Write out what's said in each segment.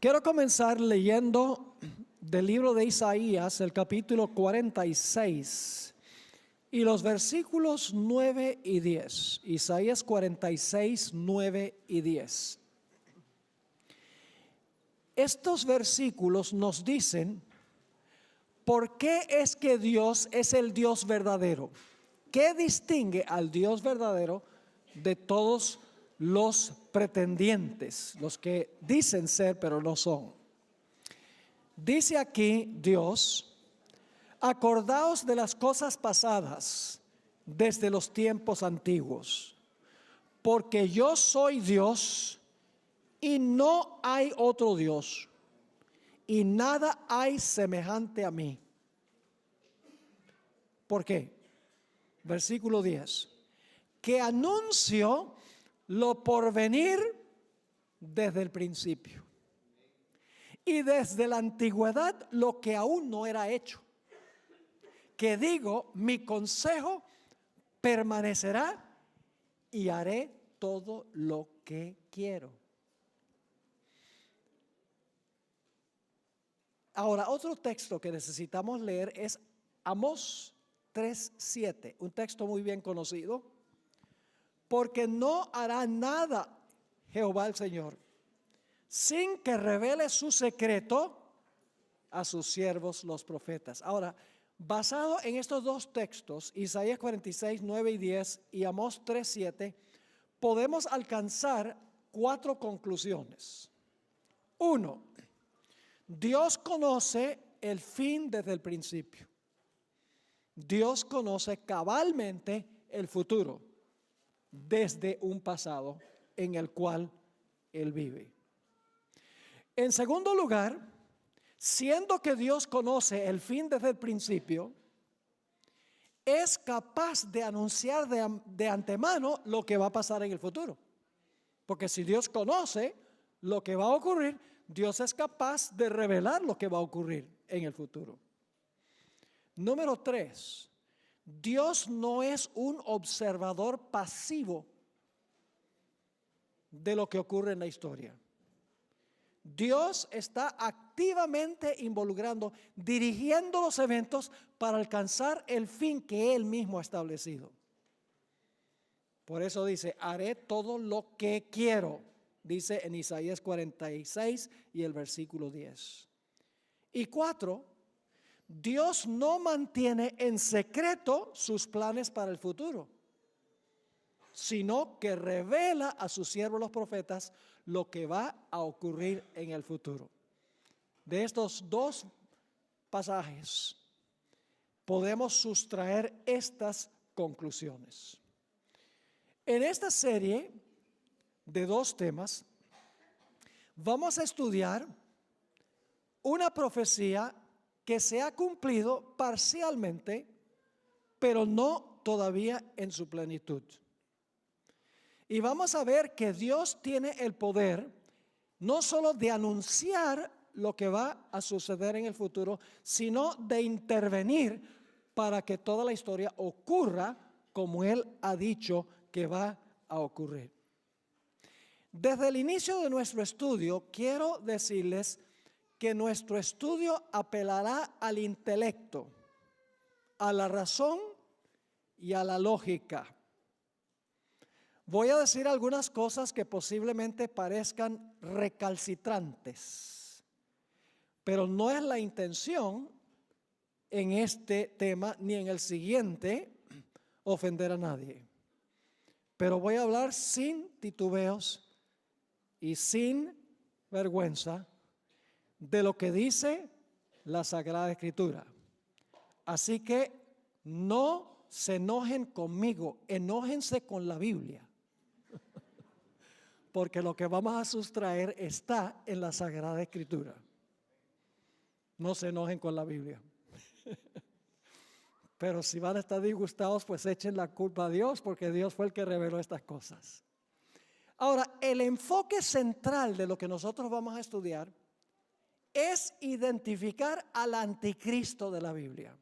Quiero comenzar leyendo del libro de Isaías, el capítulo 46 y los versículos 9 y 10. Isaías 46, 9 y 10. Estos versículos nos dicen por qué es que Dios es el Dios verdadero. ¿Qué distingue al Dios verdadero de todos los pretendientes, los que dicen ser pero no son? Dice aquí Dios: acordaos de las cosas pasadas desde los tiempos antiguos, porque yo soy Dios y no hay otro Dios, y nada hay semejante a mí. ¿Por qué? Versículo 10. Que anuncio lo porvenir desde el principio, y desde la antigüedad lo que aún no era hecho. Que digo, mi consejo permanecerá y haré todo lo que quiero. Ahora, otro texto que necesitamos leer es Amós 3:7, un texto muy bien conocido. Porque no hará nada Jehová el Señor sin que revele su secreto a sus siervos los profetas. Ahora, basado en estos dos textos, Isaías 46, 9 y 10 y Amós 3:7, podemos alcanzar 4 conclusiones. 1. Dios conoce el fin desde el principio. Dios conoce cabalmente el futuro desde un pasado en el cual Él vive. En segundo lugar, siendo que Dios conoce el fin desde el principio, es capaz de anunciar de antemano lo que va a pasar en el futuro. Porque si Dios conoce lo que va a ocurrir, Dios es capaz de revelar lo que va a ocurrir en el futuro. Número 3, Dios no es un observador pasivo de lo que ocurre en la historia. Dios está activamente involucrando, dirigiendo los eventos para alcanzar el fin que Él mismo ha establecido. Por eso dice, haré todo lo que quiero, dice en Isaías 46 y el versículo 10. Y 4, Dios no mantiene en secreto sus planes para el futuro, sino que revela a sus siervos los profetas lo que va a ocurrir en el futuro. De estos dos pasajes podemos sustraer estas conclusiones. En esta serie de 2 temas vamos a estudiar una profecía que se ha cumplido parcialmente, pero no todavía en su plenitud. Y vamos a ver que Dios tiene el poder no solo de anunciar lo que va a suceder en el futuro, sino de intervenir para que toda la historia ocurra como Él ha dicho que va a ocurrir. Desde el inicio de nuestro estudio, quiero decirles que nuestro estudio apelará al intelecto, a la razón y a la lógica. Voy a decir algunas cosas que posiblemente parezcan recalcitrantes, pero no es la intención en este tema ni en el siguiente ofender a nadie. Pero voy a hablar sin titubeos y sin vergüenza de lo que dice la Sagrada Escritura. Así que no se enojen conmigo, enójense con la Biblia. Porque lo que vamos a sustraer está en la Sagrada Escritura. No se enojen con la Biblia. Pero si van a estar disgustados, pues echen la culpa a Dios, porque Dios fue el que reveló estas cosas. Ahora, el enfoque central de lo que nosotros vamos a estudiar es identificar al anticristo de la Biblia.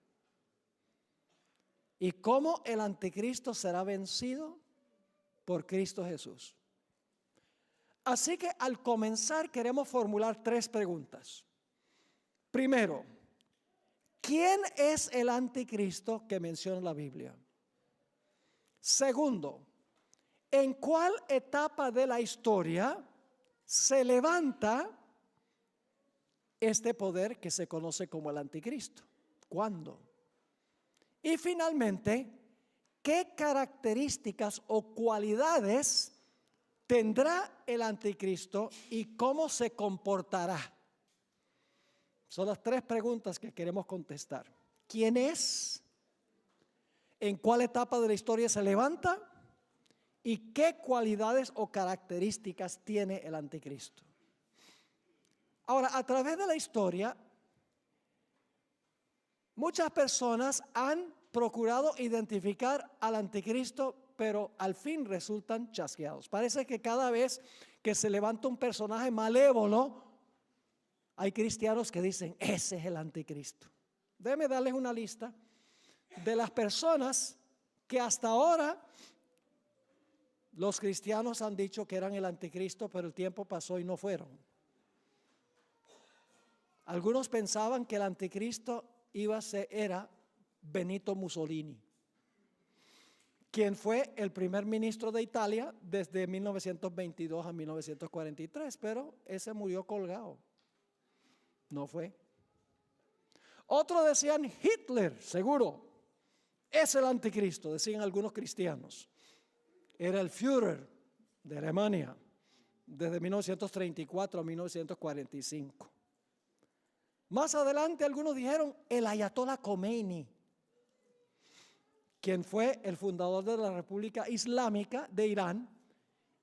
¿Y cómo el anticristo será vencido? Por Cristo Jesús. Así que al comenzar queremos formular 3 preguntas. Primero, ¿quién es el anticristo que menciona la Biblia? Segundo, ¿en cuál etapa de la historia se levanta este poder que se conoce como el anticristo? ¿Cuándo? Y finalmente, ¿qué características o cualidades tendrá el anticristo y cómo se comportará? Son las 3 preguntas que queremos contestar. ¿Quién es? ¿En cuál etapa de la historia se levanta? ¿Y qué cualidades o características tiene el anticristo? Ahora, a través de la historia, muchas personas han procurado identificar al anticristo, pero al fin resultan chasqueados. Parece que cada vez que se levanta un personaje malévolo, hay cristianos que dicen, ese es el anticristo. Déjenme darles una lista de las personas que hasta ahora los cristianos han dicho que eran el anticristo, pero el tiempo pasó y no fueron. Algunos pensaban que el anticristo era Benito Mussolini, quien fue el primer ministro de Italia desde 1922 a 1943, pero ese murió colgado. No fue. Otros decían Hitler, seguro, es el anticristo, decían algunos cristianos. Era el Führer de Alemania desde 1934 a 1945. Más adelante algunos dijeron el Ayatollah Khomeini, quien fue el fundador de la República Islámica de Irán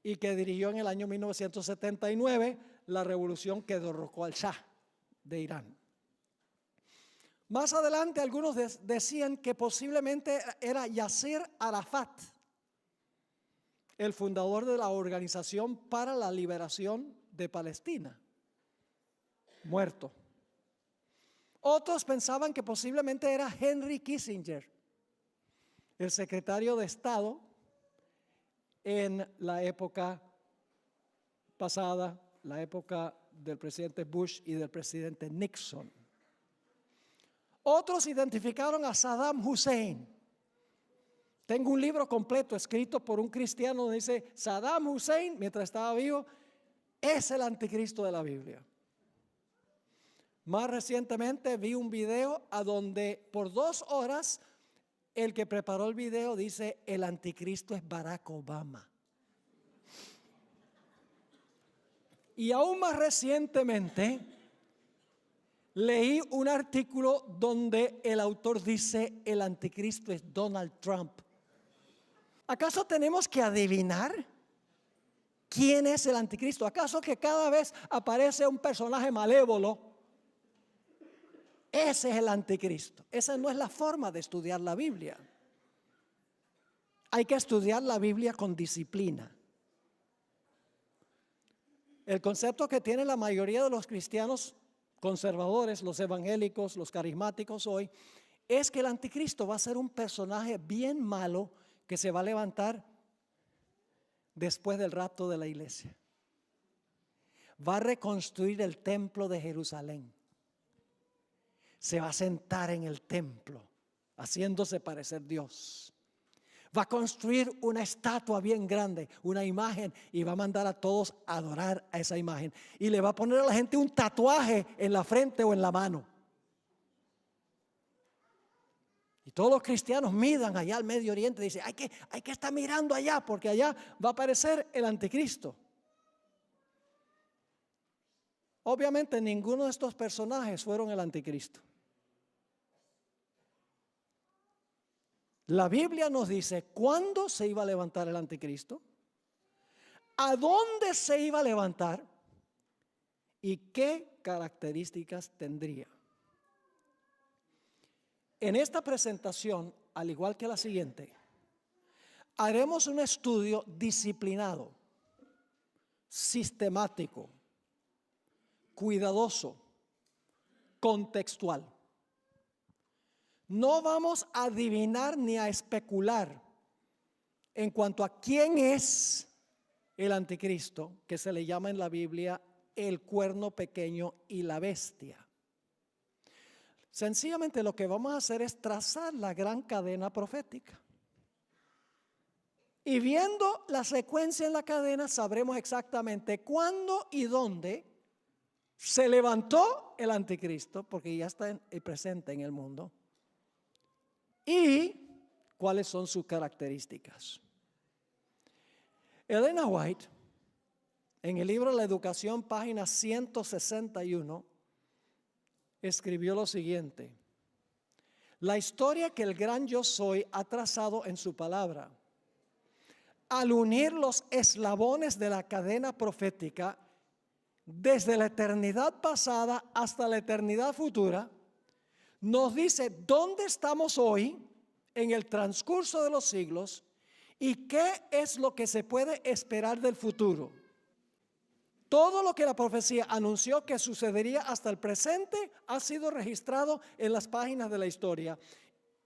y que dirigió en el año 1979 la revolución que derrocó al Shah de Irán. Más adelante algunos decían que posiblemente era Yasser Arafat, el fundador de la Organización para la Liberación de Palestina, muerto. Otros pensaban que posiblemente era Henry Kissinger, el secretario de Estado en la época pasada, la época del presidente Bush y del presidente Nixon. Otros identificaron a Saddam Hussein. Tengo un libro completo escrito por un cristiano donde dice Saddam Hussein, mientras estaba vivo, es el anticristo de la Biblia. Más recientemente vi un video a donde por 2 horas el que preparó el video dice el anticristo es Barack Obama. Y aún más recientemente leí un artículo donde el autor dice el anticristo es Donald Trump. ¿Acaso tenemos que adivinar quién es el anticristo? ¿Acaso que cada vez aparece un personaje malévolo, ese es el anticristo? Esa no es la forma de estudiar la Biblia. Hay que estudiar la Biblia con disciplina. El concepto que tiene la mayoría de los cristianos conservadores, los evangélicos, los carismáticos hoy, es que el anticristo va a ser un personaje bien malo que se va a levantar después del rapto de la iglesia. Va a reconstruir el templo de Jerusalén. Se va a sentar en el templo, haciéndose parecer Dios. Va a construir una estatua bien grande, una imagen, y va a mandar a todos a adorar a esa imagen. Y le va a poner a la gente un tatuaje en la frente o en la mano. Y todos los cristianos miran allá al Medio Oriente y dicen, hay que estar mirando allá porque allá va a aparecer el anticristo. Obviamente ninguno de estos personajes fueron el anticristo. La Biblia nos dice cuándo se iba a levantar el anticristo, a dónde se iba a levantar y qué características tendría. En esta presentación, al igual que la siguiente, haremos un estudio disciplinado, sistemático, cuidadoso, contextual. No vamos a adivinar ni a especular en cuanto a quién es el anticristo, que se le llama en la Biblia el cuerno pequeño y la bestia. Sencillamente lo que vamos a hacer es trazar la gran cadena profética. Y viendo la secuencia en la cadena, sabremos exactamente cuándo y dónde se levantó el anticristo, porque ya está presente en el mundo, y cuáles son sus características. Elena White, en el libro La Educación, página 161, escribió lo siguiente: la historia que el gran yo soy ha trazado en su palabra, al unir los eslabones de la cadena profética desde la eternidad pasada hasta la eternidad futura, nos dice dónde estamos hoy en el transcurso de los siglos y qué es lo que se puede esperar del futuro. Todo lo que la profecía anunció que sucedería hasta el presente ha sido registrado en las páginas de la historia,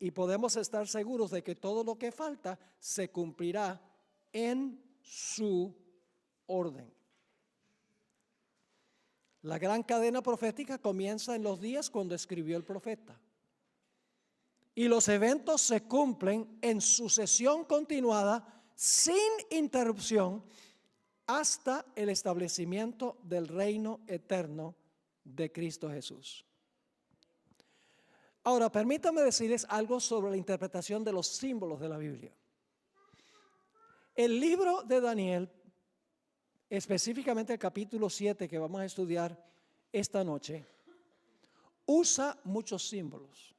y podemos estar seguros de que todo lo que falta se cumplirá en su orden. La gran cadena profética comienza en los días cuando escribió el profeta, y los eventos se cumplen en sucesión continuada sin interrupción hasta el establecimiento del reino eterno de Cristo Jesús. Ahora, permítanme decirles algo sobre la interpretación de los símbolos de la Biblia. El libro de Daniel, específicamente el capítulo 7 que vamos a estudiar esta noche, usa muchos símbolos.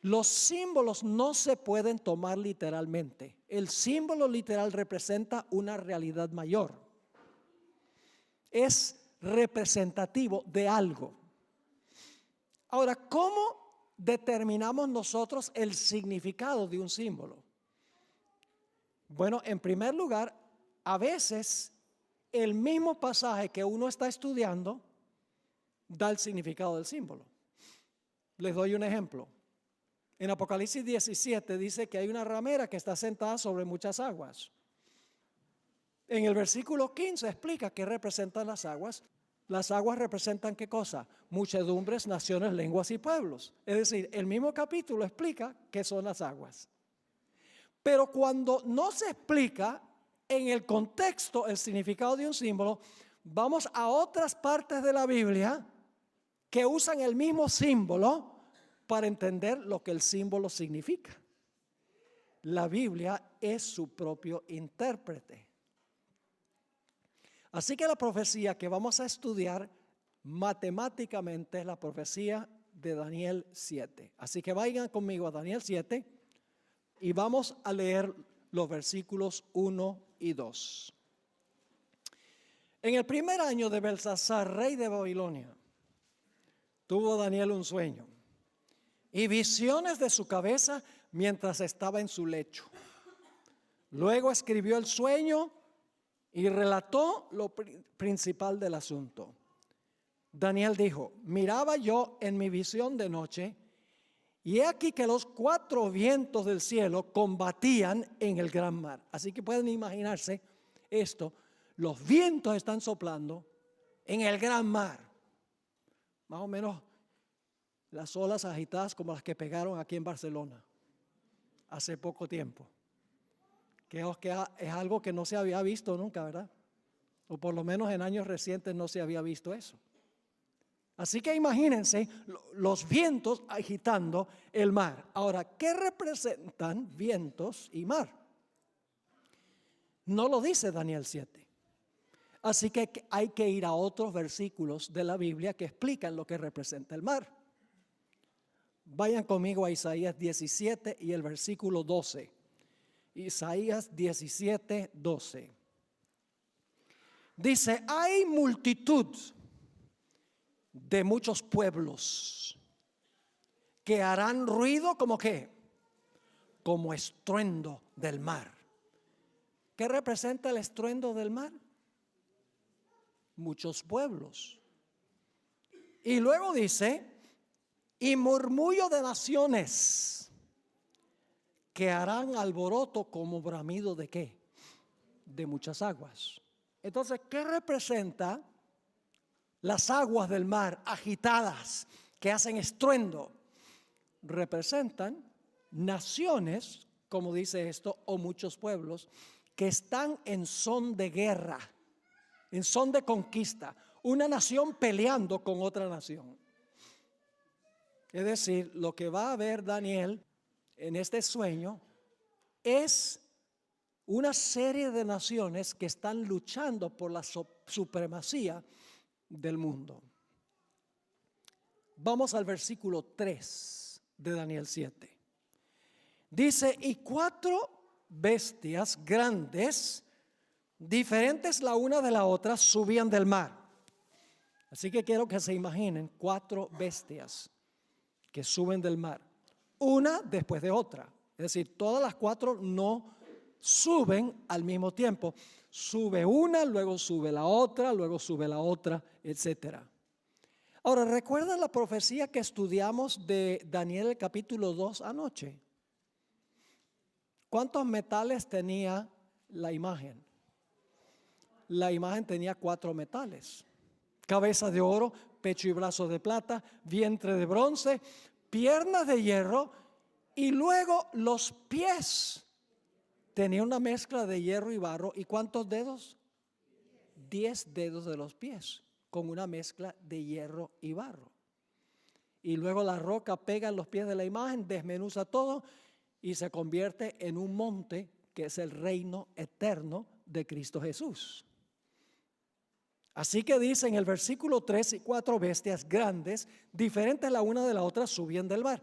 Los símbolos no se pueden tomar literalmente. El símbolo literal representa una realidad mayor. Es representativo de algo. Ahora, ¿cómo determinamos nosotros el significado de un símbolo? Bueno, en primer lugar, a veces el mismo pasaje que uno está estudiando da el significado del símbolo. Les doy un ejemplo. En Apocalipsis 17 dice que hay una ramera que está sentada sobre muchas aguas. En el versículo 15 explica qué representan las aguas. Las aguas representan ¿qué cosa? Muchedumbres, naciones, lenguas y pueblos. Es decir, el mismo capítulo explica qué son las aguas. Pero cuando no se explica en el contexto el significado de un símbolo, vamos a otras partes de la Biblia que usan el mismo símbolo para entender lo que el símbolo significa. La Biblia es su propio intérprete. Así que la profecía que vamos a estudiar matemáticamente es la profecía de Daniel 7. Así que vayan conmigo a Daniel 7 y vamos a leer los versículos 1 y 2. En el primer año de Belsasar, rey de Babilonia, tuvo Daniel un sueño y visiones de su cabeza mientras estaba en su lecho. Luego escribió el sueño y relató lo principal del asunto. Daniel dijo: miraba yo en mi visión de noche, y he aquí que los 4 vientos del cielo combatían en el gran mar. Así que pueden imaginarse esto: los vientos están soplando en el gran mar. Más o menos las olas agitadas como las que pegaron aquí en Barcelona hace poco tiempo. Que es algo que no se había visto nunca, ¿verdad? O por lo menos en años recientes no se había visto eso. Así que imagínense los vientos agitando el mar. Ahora, ¿qué representan vientos y mar? No lo dice Daniel 7. Así que hay que ir a otros versículos de la Biblia que explican lo que representa el mar. Vayan conmigo a Isaías 17 y el versículo 12. Isaías 17, 12. Dice: hay multitud de muchos pueblos que harán ruido como ¿qué? Como estruendo del mar. ¿Qué representa el estruendo del mar? Muchos pueblos. Y luego dice: y murmullo de naciones que harán alboroto como bramido de ¿qué? de muchas aguas. Entonces, ¿qué representa las aguas del mar agitadas que hacen estruendo? Representan naciones, como dice esto, o muchos pueblos que están en son de guerra, en son de conquista, una nación peleando con otra nación. Es decir, lo que va a ver Daniel en este sueño es una serie de naciones que están luchando por la supremacía del mundo. Vamos al versículo 3 de Daniel 7. Dice, y 4 bestias grandes, diferentes la una de la otra, subían del mar. Así que quiero que se imaginen 4 bestias que suben del mar, una después de otra. Es decir, todas las 4 no suben al mismo tiempo. Sube una, luego sube la otra, luego sube la otra, etcétera. Ahora, ¿recuerdan la profecía que estudiamos de Daniel el capítulo 2 anoche? ¿Cuántos metales tenía la imagen? La imagen tenía 4 metales: cabeza de oro, pecho y brazo de plata, vientre de bronce, piernas de hierro y luego los pies. Tenía una mezcla de hierro y barro. ¿Y cuántos dedos? 10 dedos de los pies, con una mezcla de hierro y barro. Y luego la roca pega en los pies de la imagen, desmenuza todo y se convierte en un monte que es el reino eterno de Cristo Jesús. Así que dice en el versículo 3, y 4 bestias grandes, diferentes la una de la otra, subían del mar.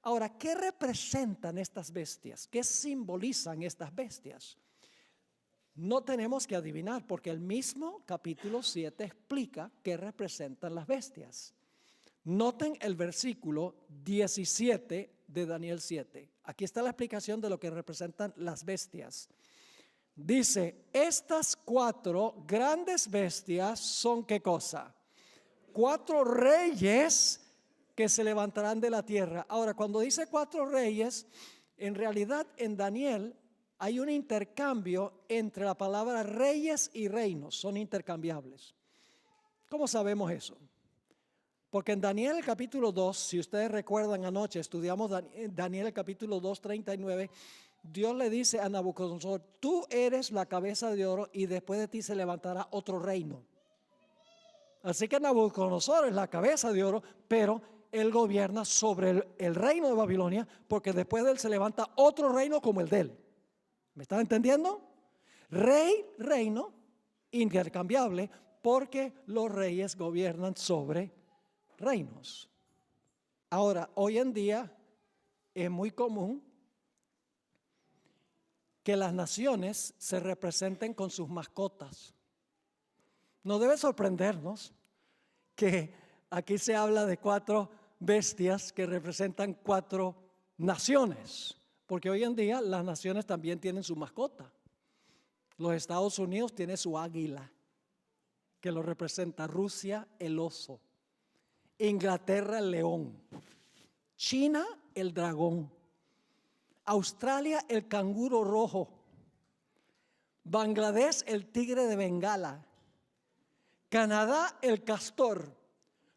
Ahora, ¿qué representan estas bestias? ¿Qué simbolizan estas bestias? No tenemos que adivinar, porque el mismo capítulo 7 explica qué representan las bestias. Noten el versículo 17 de Daniel 7. Aquí está la explicación de lo que representan las bestias. Dice, estas 4 grandes bestias son ¿qué cosa? 4 reyes que se levantarán de la tierra. Ahora, cuando dice 4 reyes, en realidad en Daniel hay un intercambio entre la palabra reyes y reinos, son intercambiables. ¿Cómo sabemos eso? Porque en Daniel el capítulo 2, si ustedes recuerdan anoche, estudiamos Daniel el capítulo 2, 39, Dios le dice a Nabucodonosor, tú eres la cabeza de oro y después de ti se levantará otro reino. Así que Nabucodonosor es la cabeza de oro, pero él gobierna sobre el reino de Babilonia, porque después de él se levanta otro reino como el de él. ¿Me están entendiendo? Rey, reino, intercambiable, porque los reyes gobiernan sobre reinos. Ahora, hoy en día es muy común que las naciones se representen con sus mascotas. No debe sorprendernos que aquí se habla de 4 bestias que representan 4 naciones, porque hoy en día las naciones también tienen su mascota. Los Estados Unidos tiene su águila, que lo representa. Rusia, el oso. Inglaterra, el león. China, el dragón. Australia, el canguro rojo. Bangladesh, el tigre de Bengala. Canadá, el castor.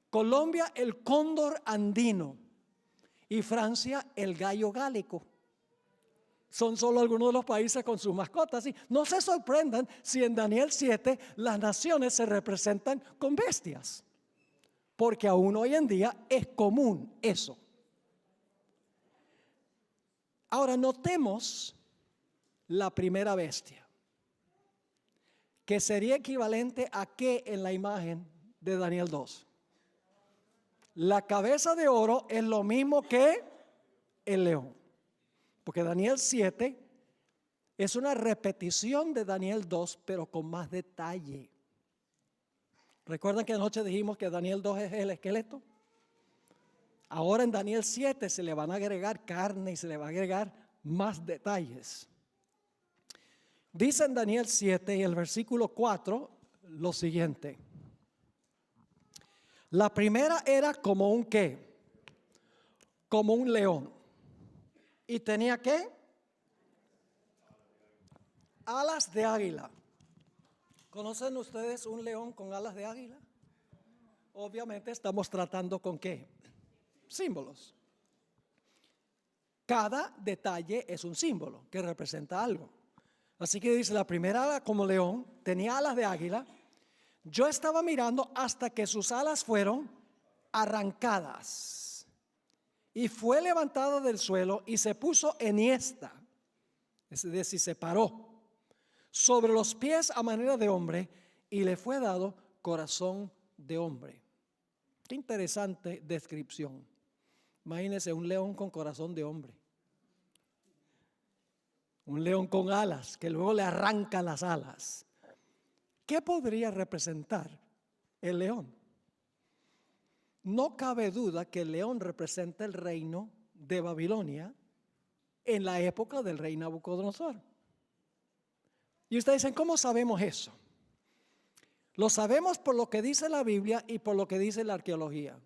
Colombia, el cóndor andino. Y Francia, el gallo gálico. Son solo algunos de los países con sus mascotas. Y no se sorprendan si en Daniel 7 las naciones se representan con bestias, porque aún hoy en día es común eso. Ahora notemos la primera bestia, que sería equivalente a qué en la imagen de Daniel 2. La cabeza de oro es lo mismo que el león, porque Daniel 7 es una repetición de Daniel 2, pero con más detalle. ¿Recuerdan que anoche dijimos que Daniel 2 es el esqueleto? Ahora en Daniel 7 se le van a agregar carne y se le va a agregar más detalles. Dice en Daniel 7 y el versículo 4 lo siguiente. La primera era como un ¿qué? Como un león. ¿Y tenía qué? Alas de águila. ¿Conocen ustedes un león con alas de águila? Obviamente estamos tratando con ¿qué? Símbolos. Cada detalle es un símbolo que representa algo. Así que dice, la primera ala como león, tenía alas de águila. Yo estaba mirando hasta que sus alas fueron arrancadas. Y fue levantado del suelo y se puso enhiesta, es decir, se paró sobre los pies a manera de hombre y le fue dado corazón de hombre. Qué interesante descripción. Imagínense un león con corazón de hombre. Un león con alas, que luego le arrancan las alas. ¿Qué podría representar el león? No cabe duda que el león representa el reino de Babilonia en la época del rey Nabucodonosor. Y ustedes dicen, ¿cómo sabemos eso? Lo sabemos por lo que dice la Biblia y por lo que dice la arqueología.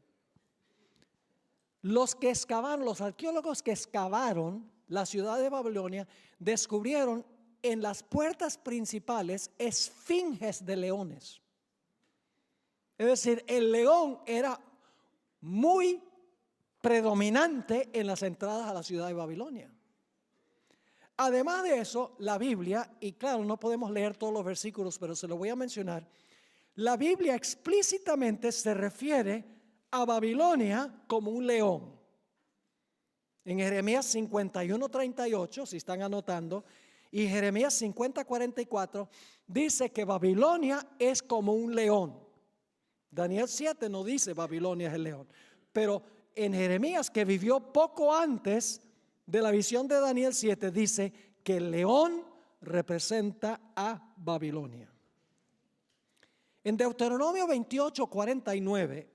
Los arqueólogos que excavaron la ciudad de Babilonia, descubrieron en las puertas principales esfinges de leones. Es decir, el león era muy predominante en las entradas a la ciudad de Babilonia. Además de eso, la Biblia, y claro, no podemos leer todos los versículos, pero se lo voy a mencionar. La Biblia explícitamente se refiere a Babilonia como un león. En Jeremías 51:38, si están anotando, y Jeremías 50:44, dice que Babilonia es como un león. Daniel 7 no dice Babilonia es el león, pero en Jeremías, que vivió poco antes de la visión de Daniel 7, dice que el león representa a Babilonia. En Deuteronomio 28:49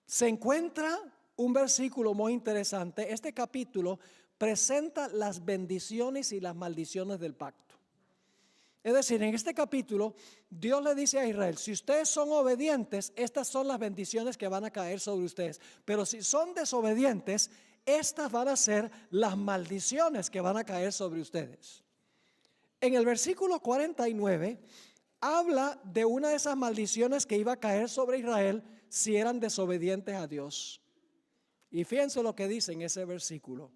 se encuentra un versículo muy interesante. Este capítulo presenta las bendiciones y las maldiciones del pacto. Es decir, en este capítulo Dios le dice a Israel, si ustedes son obedientes, estas son las bendiciones que van a caer sobre ustedes. Pero si son desobedientes, estas van a ser las maldiciones que van a caer sobre ustedes. En el versículo 49 habla de una de esas maldiciones que iba a caer sobre Israel si eran desobedientes a Dios. Y fíjense lo que dice en ese versículo.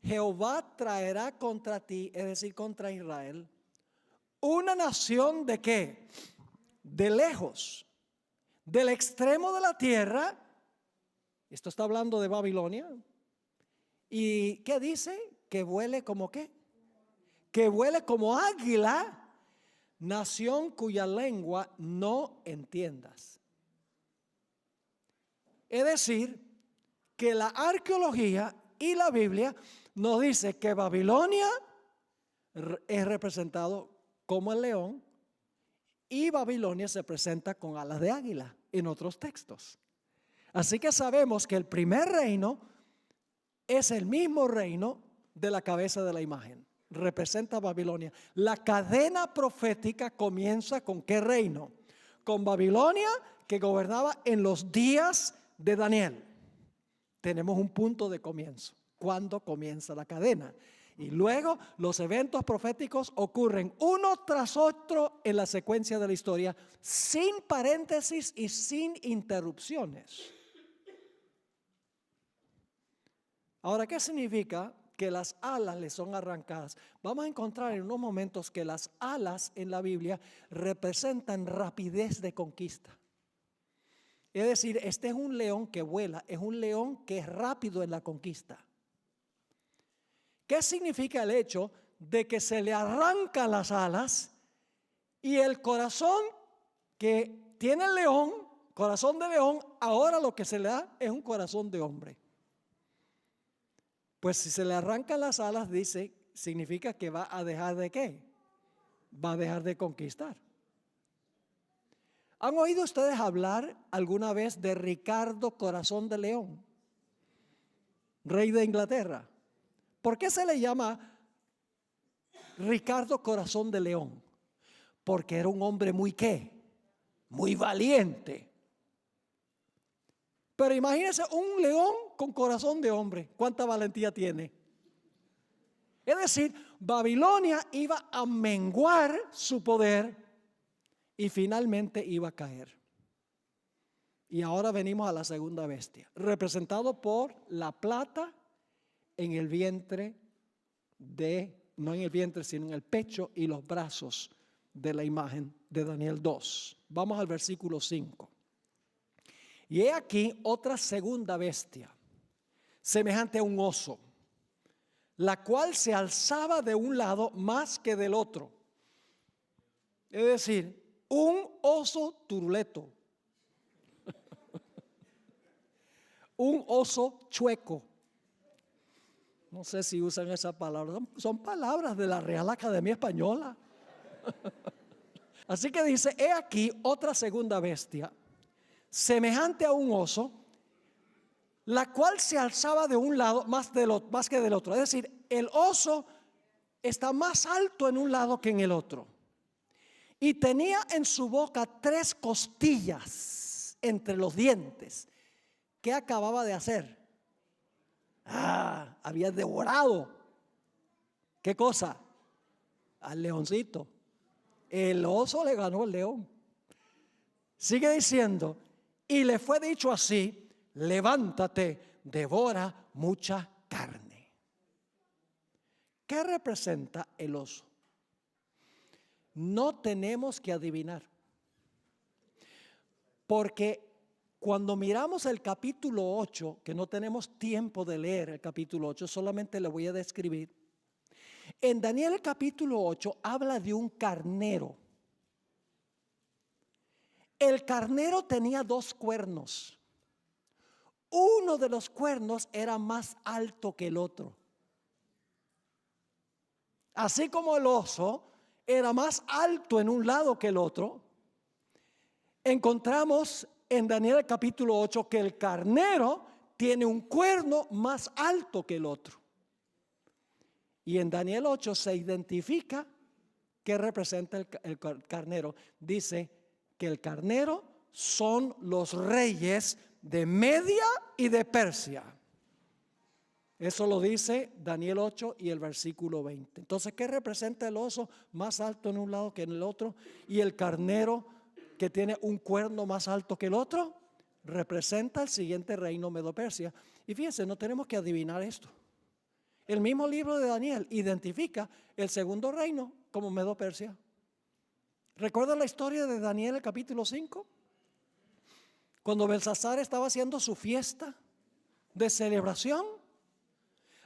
Jehová traerá contra ti, es decir, contra Israel, una nación de ¿qué? De lejos, del extremo de la tierra. Esto está hablando de Babilonia. ¿Y qué dice? Que vuele como ¿qué? Que vuele como águila, nación cuya lengua no entiendas. Es decir, que la arqueología y la Biblia nos dice que Babilonia es representado como el león y Babilonia se presenta con alas de águila en otros textos. Así que sabemos que el primer reino es el mismo reino de la cabeza de la imagen. Representa a Babilonia. La cadena profética comienza con ¿qué reino? Con Babilonia, que gobernaba en los días de Daniel. Tenemos un punto de comienzo. ¿Cuándo comienza la cadena? Y luego los eventos proféticos ocurren uno tras otro en la secuencia de la historia, sin paréntesis y sin interrupciones. Ahora, ¿qué significa que las alas le son arrancadas? Vamos a encontrar en unos momentos que las alas en la Biblia representan rapidez de conquista. Es decir, este es un león que vuela, es un león que es rápido en la conquista. ¿Qué significa el hecho de que se le arrancan las alas y el corazón que tiene el león, corazón de león, ahora lo que se le da es un corazón de hombre? Pues si se le arrancan las alas, dice, significa que va a dejar de ¿qué? Va a dejar de conquistar. ¿Han oído ustedes hablar alguna vez de Ricardo Corazón de León, rey de Inglaterra? ¿Por qué se le llama Ricardo Corazón de León? Porque era un hombre muy ¿qué? Muy valiente. Pero imagínense un león con corazón de hombre. ¿Cuánta valentía tiene? Es decir, Babilonia iba a menguar su poder y finalmente iba a caer. Y ahora venimos a la segunda bestia, representado por la plata en el vientre no en el vientre, sino en el pecho y los brazos de la imagen de Daniel 2. Vamos al versículo 5. Y he aquí otra segunda bestia, semejante a un oso, la cual se alzaba de un lado más que del otro. Es decir, un oso turuleto, un oso chueco. No sé si usan esa palabra, son palabras de la Real Academia Española. Así que dice, he aquí otra segunda bestia, semejante a un oso, la cual se alzaba de un lado más que del otro. Es decir, el oso está más alto en un lado que en el otro. Y tenía en su boca 3 costillas entre los dientes. ¿Qué acababa de hacer? Había devorado. ¿Qué cosa? Al leoncito. El oso le ganó al león. Sigue diciendo, y le fue dicho así, levántate, devora mucha carne. ¿Qué representa el oso? No tenemos que adivinar. Porque cuando miramos el capítulo 8, que no tenemos tiempo de leer el capítulo 8, solamente le voy a describir. En Daniel el capítulo 8 habla de un carnero. El carnero tenía 2 cuernos. Uno de los cuernos era más alto que el otro. Así como el oso era más alto en un lado que el otro, encontramos en Daniel el capítulo 8 que el carnero tiene un cuerno más alto que el otro. Y en Daniel 8 se identifica qué representa el carnero. Dice que el carnero son los reyes de Media y de Persia. Eso lo dice Daniel 8 y el versículo 20. Entonces, ¿qué representa el oso más alto en un lado que en el otro? Y el carnero que tiene un cuerno más alto que el otro, representa el siguiente reino Medo-Persia. Y fíjense, no tenemos que adivinar esto. El mismo libro de Daniel identifica el segundo reino como Medo-Persia. ¿Recuerdan la historia de Daniel, el capítulo 5? Cuando Belsasar estaba haciendo su fiesta de celebración,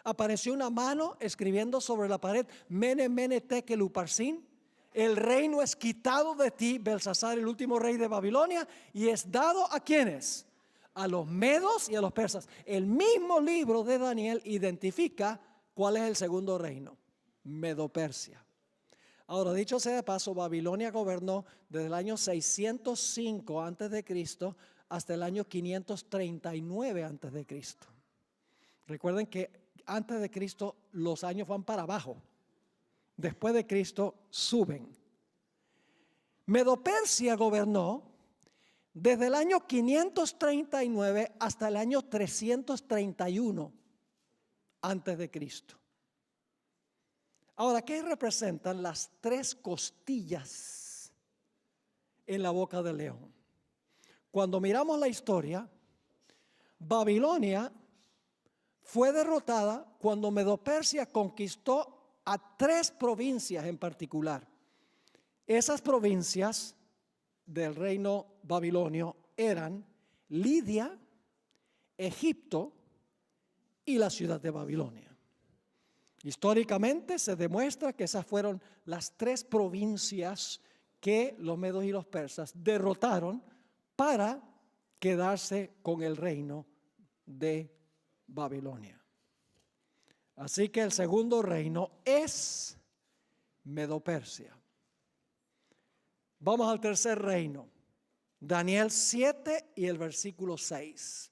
apareció una mano escribiendo sobre la pared, Mene, Mene, Tekel, Uparsin. El reino es quitado de ti, Belsasar, el último rey de Babilonia, y es dado ¿a quiénes? A los medos y a los persas. El mismo libro de Daniel identifica cuál es el segundo reino, Medo-Persia. Ahora, dicho sea de paso, Babilonia gobernó desde el año 605 antes de Cristo hasta el año 539 antes de Cristo. Recuerden que antes de Cristo los años van para abajo. Después de Cristo suben. Medo-Persia gobernó desde el año 539 hasta el año 331 antes de Cristo. Ahora, ¿qué representan las 3 costillas en la boca del león? Cuando miramos la historia, Babilonia fue derrotada cuando Medo-Persia conquistó a 3 provincias en particular. Esas provincias del reino babilonio eran Lidia, Egipto y la ciudad de Babilonia. Históricamente se demuestra que esas fueron las 3 provincias que los medos y los persas derrotaron para quedarse con el reino de Babilonia. Así que el segundo reino es Medo-Persia. Vamos al tercer reino. Daniel 7 y el versículo 6.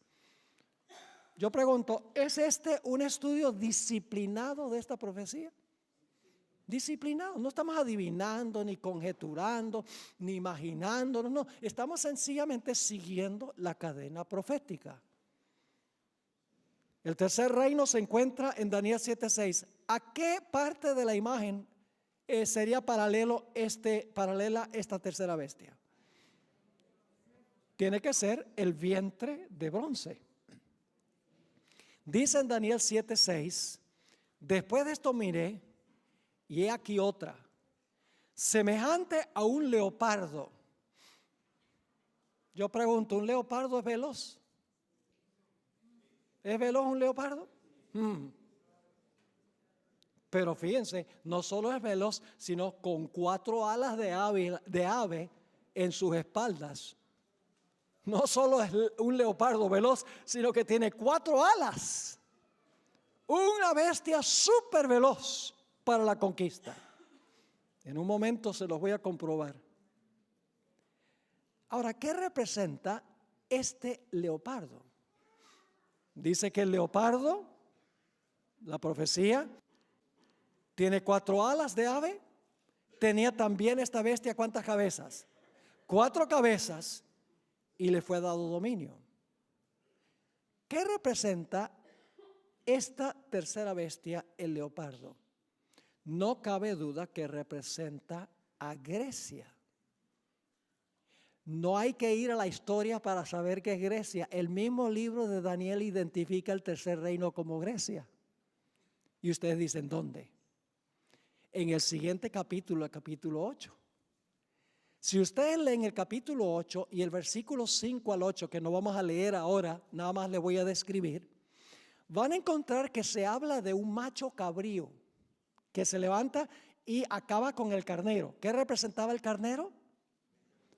Yo pregunto, ¿es este un estudio disciplinado de esta profecía? Disciplinado, no estamos adivinando, ni conjeturando, ni imaginándonos, no, estamos sencillamente siguiendo la cadena profética. El tercer reino se encuentra en Daniel 7:6. ¿A qué parte de la imagen sería paralela esta tercera bestia? Tiene que ser el vientre de bronce. Dice en Daniel 7:6, después de esto miré, y he aquí otra, semejante a un leopardo. Yo pregunto, ¿un leopardo es veloz? ¿Es veloz un leopardo? Pero fíjense, no solo es veloz, sino con 4 alas de ave en sus espaldas. No solo es un leopardo veloz, sino que tiene 4 alas. Una bestia súper veloz para la conquista. En un momento se los voy a comprobar. Ahora, ¿qué representa este leopardo? Dice que el leopardo, la profecía, tiene 4 alas de ave. Tenía también esta bestia, ¿cuántas cabezas? 4 cabezas, y le fue dado dominio. ¿Qué representa esta tercera bestia, el leopardo? No cabe duda que representa a Grecia. No hay que ir a la historia para saber que es Grecia. El mismo libro de Daniel identifica el tercer reino como Grecia. Y ustedes dicen, ¿dónde? En el siguiente capítulo, el capítulo 8. Si ustedes leen el capítulo 8 y el versículo 5 al 8, que no vamos a leer ahora, nada más les voy a describir, van a encontrar que se habla de un macho cabrío que se levanta y acaba con el carnero. ¿Qué representaba el carnero?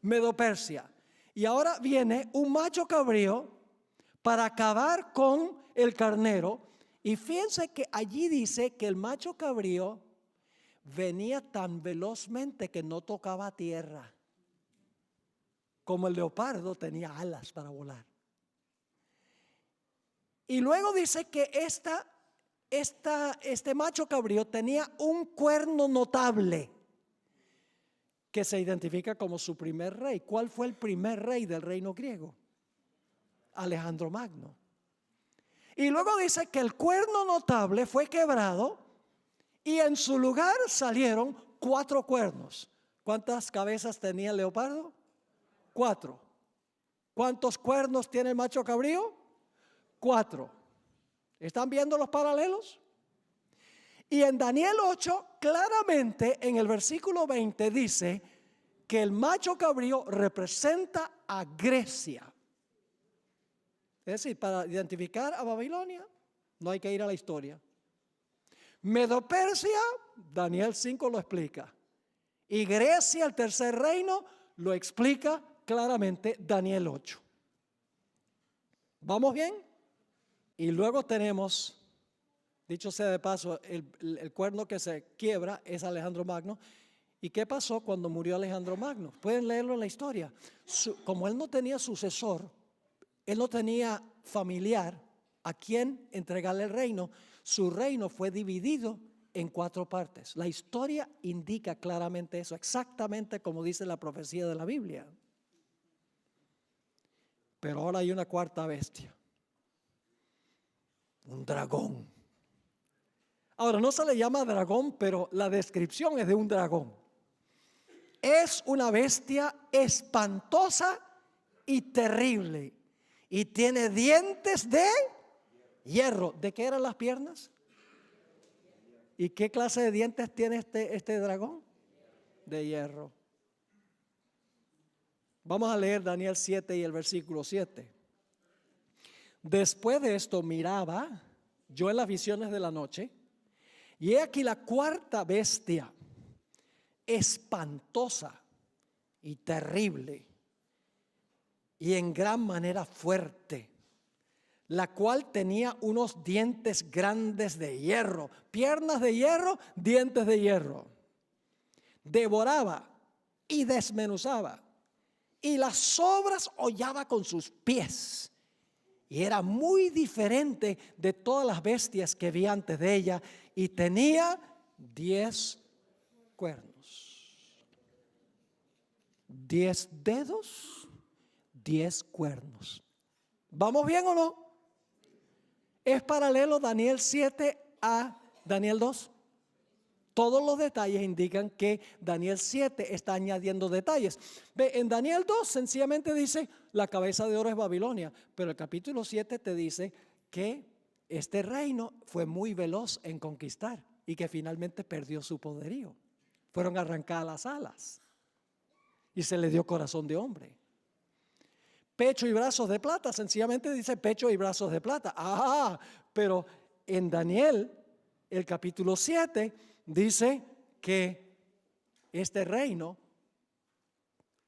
Medo-Persia. Y ahora viene un macho cabrío para acabar con el carnero. Y fíjense que allí dice que el macho cabrío venía tan velozmente que no tocaba tierra, como el leopardo tenía alas para volar. Y luego dice que este macho cabrío tenía un cuerno notable que se identifica como su primer rey. ¿Cuál fue el primer rey del reino griego? Alejandro Magno. Y luego dice que el cuerno notable fue quebrado y en su lugar salieron 4 cuernos. ¿Cuántas cabezas tenía el leopardo? 4. ¿Cuántos cuernos tiene el macho cabrío? 4. ¿Están viendo los paralelos? Y en Daniel 8, claramente en el versículo 20 dice que el macho cabrío representa a Grecia. Es decir, para identificar a Babilonia no hay que ir a la historia. Medo-Persia, Daniel 5 lo explica. Y Grecia, el tercer reino, lo explica claramente Daniel 8. ¿Vamos bien? Y luego tenemos, dicho sea de paso, el cuerno que se quiebra es Alejandro Magno. ¿Y qué pasó cuando murió Alejandro Magno? Pueden leerlo en la historia. Como él no tenía sucesor, él no tenía familiar a quien entregarle el reino, su reino fue dividido en 4 partes. La historia indica claramente eso, exactamente como dice la profecía de la Biblia. Pero ahora hay una cuarta bestia. Un dragón. Ahora no se le llama dragón, pero la descripción es de un dragón. Es una bestia espantosa y terrible. Y tiene dientes de hierro. ¿De qué eran las piernas? ¿Y qué clase de dientes tiene este dragón? De hierro. Vamos a leer Daniel 7 y el versículo 7. Después de esto miraba yo en las visiones de la noche, y he aquí la cuarta bestia, espantosa y terrible, y en gran manera fuerte, la cual tenía unos dientes grandes de hierro, piernas de hierro, dientes de hierro. Devoraba y desmenuzaba, y las sobras hollaba con sus pies. Y era muy diferente de todas las bestias que vi antes de ella, y tenía 10 cuernos. 10 dedos, 10 cuernos. ¿Vamos bien o no? ¿Es paralelo Daniel 7 a Daniel 2? Todos los detalles indican que Daniel 7 está añadiendo detalles. Ve, en Daniel 2 sencillamente dice, la cabeza de oro es Babilonia, pero el capítulo 7 te dice que este reino fue muy veloz en conquistar y que finalmente perdió su poderío. Fueron arrancadas las alas y se le dio corazón de hombre. Pecho y brazos de plata, sencillamente dice pecho y brazos de plata. Ah, pero en Daniel, el capítulo 7, dice que este reino,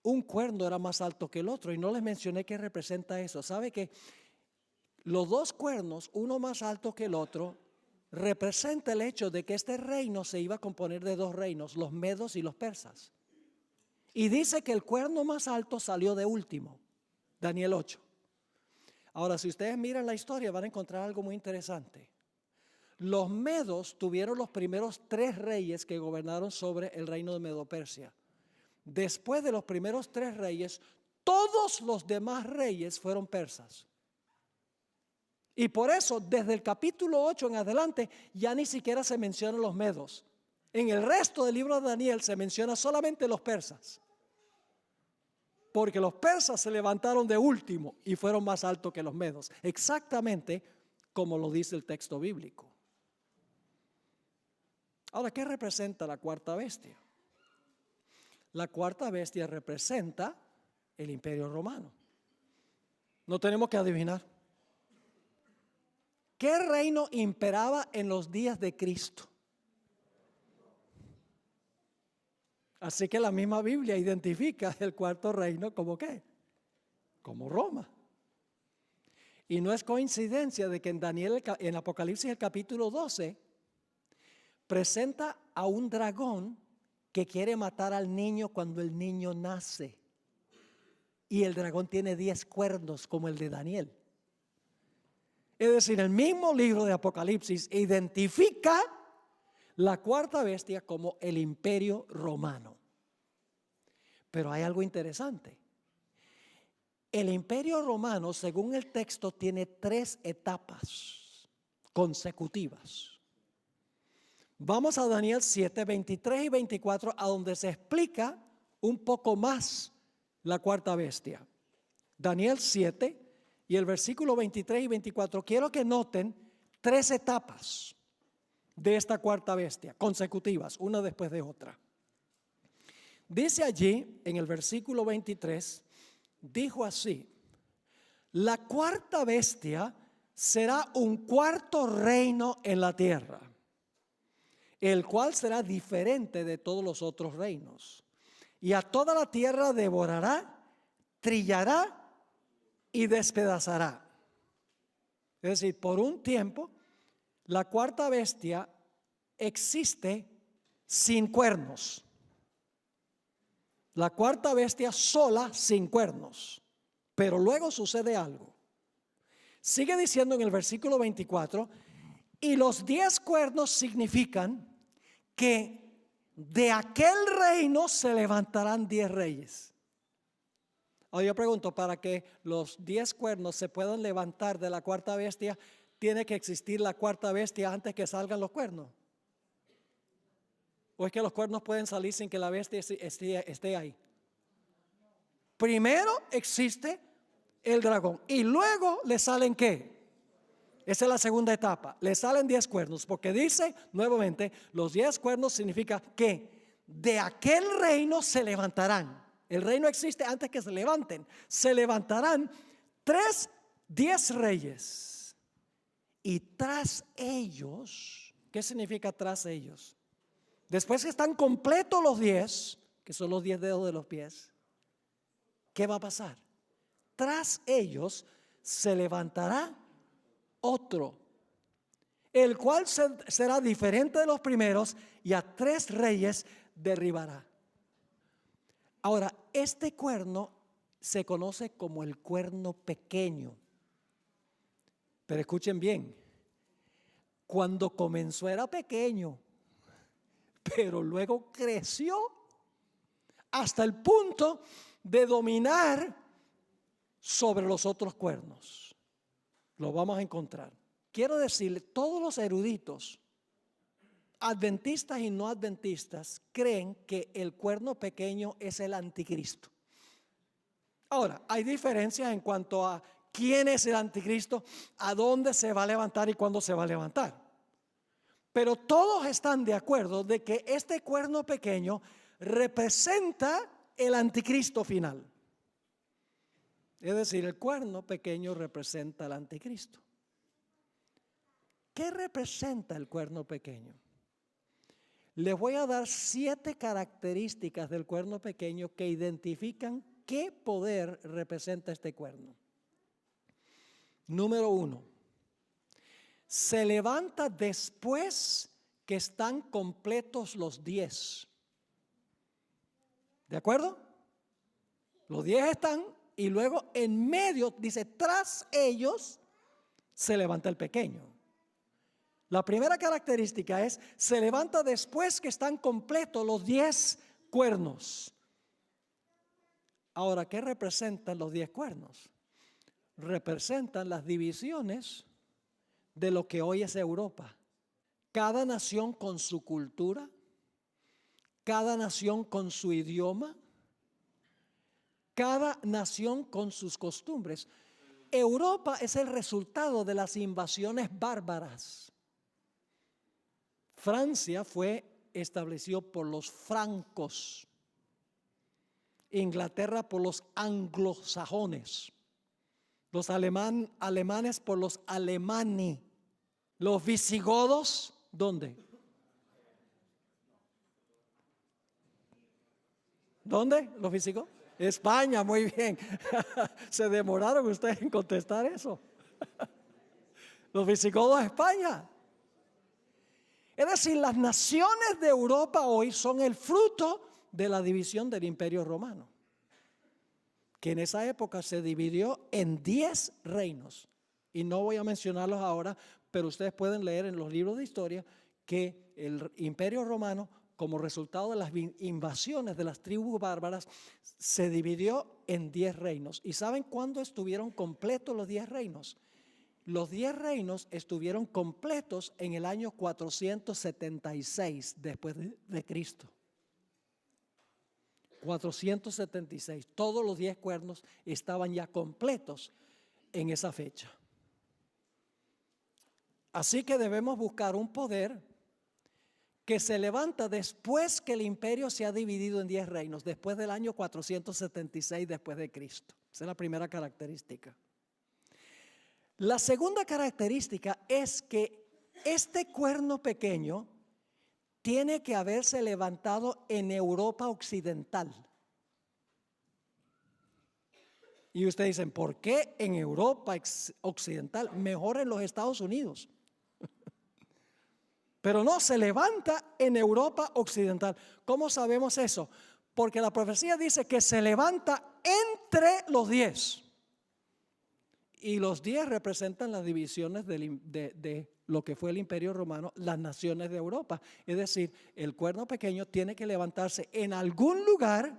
un cuerno era más alto que el otro. Y no les mencioné qué representa eso. ¿Sabe que los dos cuernos, uno más alto que el otro, representa el hecho de que este reino se iba a componer de dos reinos, los medos y los persas? Y dice que el cuerno más alto salió de último, Daniel 8. Ahora, si ustedes miran la historia, van a encontrar algo muy interesante. Los medos tuvieron los primeros 3 reyes que gobernaron sobre el reino de Medo-Persia. Después de los primeros 3 reyes, todos los demás reyes fueron persas. Y por eso, desde el capítulo 8 en adelante, ya ni siquiera se mencionan los medos. En el resto del libro de Daniel se menciona solamente los persas. Porque los persas se levantaron de último y fueron más altos que los medos. Exactamente como lo dice el texto bíblico. Ahora, ¿qué representa la cuarta bestia? La cuarta bestia representa el Imperio Romano. No tenemos que adivinar. ¿Qué reino imperaba en los días de Cristo? Así que la misma Biblia identifica el cuarto reino como ¿qué? Como Roma. Y no es coincidencia de que en Daniel, en Apocalipsis el capítulo 12, presenta a un dragón que quiere matar al niño cuando el niño nace. Y el dragón tiene 10 cuernos como el de Daniel. Es decir, el mismo libro de Apocalipsis identifica la cuarta bestia como el Imperio Romano. Pero hay algo interesante. El Imperio Romano, según el texto, tiene 3 etapas consecutivas. Vamos a Daniel 7, 23 y 24, a donde se explica un poco más la cuarta bestia. Daniel 7 y el versículo 23 y 24. Quiero que noten 3 etapas de esta cuarta bestia, consecutivas, una después de otra. Dice allí, en el versículo 23, dijo así: la cuarta bestia será un cuarto reino en la tierra, el cual será diferente de todos los otros reinos. Y a toda la tierra devorará, trillará y despedazará. Es decir, por un tiempo, la cuarta bestia existe sin cuernos. La cuarta bestia sola, sin cuernos. Pero luego sucede algo. Sigue diciendo en el versículo 24, y los 10 cuernos significan que de aquel reino se levantarán 10 reyes. Ahora yo pregunto, para que los 10 cuernos se puedan levantar de la cuarta bestia, ¿tiene que existir la cuarta bestia antes que salgan los cuernos? ¿O es que los cuernos pueden salir sin que la bestia esté ahí? Primero existe el dragón y luego le salen ¿qué? Esa es la segunda etapa. Le salen 10 cuernos, porque dice nuevamente, los 10 cuernos significa que de aquel reino se levantarán. El reino existe antes que se levanten. Se levantarán 10 reyes. Y tras ellos, ¿qué significa tras ellos? Después que están completos los 10, que son los 10 dedos de los pies, ¿qué va a pasar? Tras ellos se levantará otro, el cual será diferente de los primeros, y a 3 reyes derribará. Ahora, este cuerno se conoce como el cuerno pequeño. Pero escuchen bien, cuando comenzó era pequeño, pero luego creció hasta el punto de dominar sobre los otros cuernos. Lo vamos a encontrar. quiero decirle, todos los eruditos, adventistas y no adventistas, creen que el cuerno pequeño es el anticristo. Ahora, hay diferencias en cuanto a quién es el anticristo, a dónde se va a levantar y cuándo se va a levantar. Pero todos están de acuerdo de que este cuerno pequeño representa el anticristo final. Es decir, el cuerno pequeño representa al anticristo. ¿Qué representa el cuerno pequeño? Les voy a dar 7 características del cuerno pequeño que identifican qué poder representa este cuerno. Número 1, se levanta después que están completos los 10. ¿De acuerdo? Los 10 están y luego en medio, dice, tras ellos se levanta el pequeño. La primera característica es, se levanta después que están completos los 10 cuernos. Ahora, ¿qué representan los 10 cuernos? Representan las divisiones de lo que hoy es Europa. Cada nación con su cultura, cada nación con su idioma, cada nación con sus costumbres. Europa es el resultado de las invasiones bárbaras. Francia fue establecido por los francos, Inglaterra por los anglosajones, los alemanes por los alemani, los visigodos, ¿dónde? ¿Dónde? ¿Los visigodos? España, muy bien. Se demoraron ustedes en contestar eso. Los visigodos de España. Es decir, las naciones de Europa hoy son el fruto de la división del Imperio Romano, que en esa época se dividió en 10 reinos. Y no voy a mencionarlos ahora, pero ustedes pueden leer en los libros de historia que el Imperio Romano, como resultado de las invasiones de las tribus bárbaras, se dividió en 10 reinos. ¿Y saben cuándo estuvieron completos los 10 reinos? Los 10 reinos estuvieron completos en el año 476 después de Cristo. 476. Todos los 10 cuernos estaban ya completos en esa fecha. Así que debemos buscar un poder que se levanta después que el imperio se ha dividido en 10 reinos, después del año 476 después de Cristo. Esa es la primera característica. La segunda característica es que este cuerno pequeño tiene que haberse levantado en Europa occidental. Y ustedes dicen, ¿por qué en Europa occidental? Mejor en los Estados Unidos. Pero no, se levanta en Europa occidental. ¿Cómo sabemos eso? Porque la profecía dice que se levanta entre los 10. Y los 10 representan las divisiones de lo que fue el Imperio Romano, las naciones de Europa. Es decir, el cuerno pequeño tiene que levantarse en algún lugar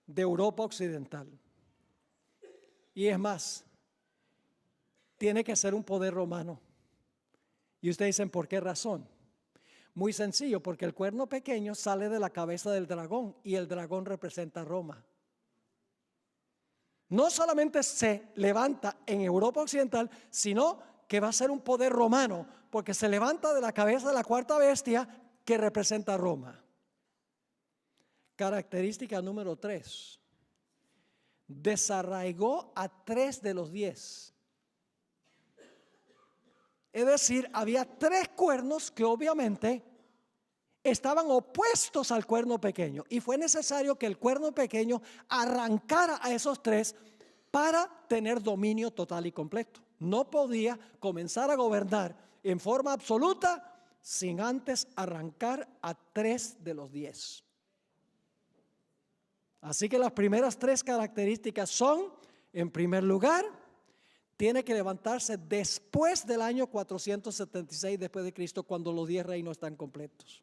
de Europa occidental. Y es más, tiene que ser un poder romano. Y ustedes dicen, ¿por qué razón? Muy sencillo, porque el cuerno pequeño sale de la cabeza del dragón y el dragón representa a Roma. No solamente se levanta en Europa occidental, sino que va a ser un poder romano, porque se levanta de la cabeza de la cuarta bestia que representa a Roma. Característica número 3. Desarraigó a 3 de los 10. Es decir, había 3 cuernos que obviamente estaban opuestos al cuerno pequeño, y fue necesario que el cuerno pequeño arrancara a esos 3 para tener dominio total y completo. No podía comenzar a gobernar en forma absoluta sin antes arrancar a 3 de los 10. Así que las primeras 3 características son, en primer lugar, tiene que levantarse después del año 476 después de Cristo, cuando los 10 reinos están completos.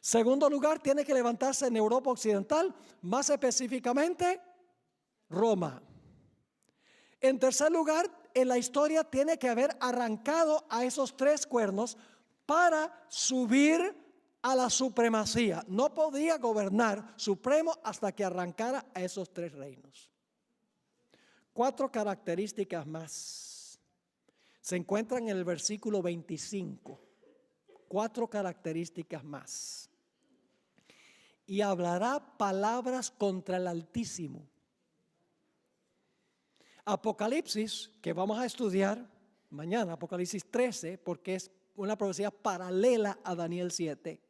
Segundo lugar, tiene que levantarse en Europa occidental, más específicamente Roma. En tercer lugar, en la historia tiene que haber arrancado a esos 3 cuernos para subir a la supremacía. No podía gobernar supremo hasta que arrancara a esos 3 reinos. 4 características más se encuentran en el versículo 25. 4 características más. Y hablará palabras contra el Altísimo. Apocalipsis, que vamos a estudiar mañana, Apocalipsis 13, porque es una profecía paralela a Daniel 7.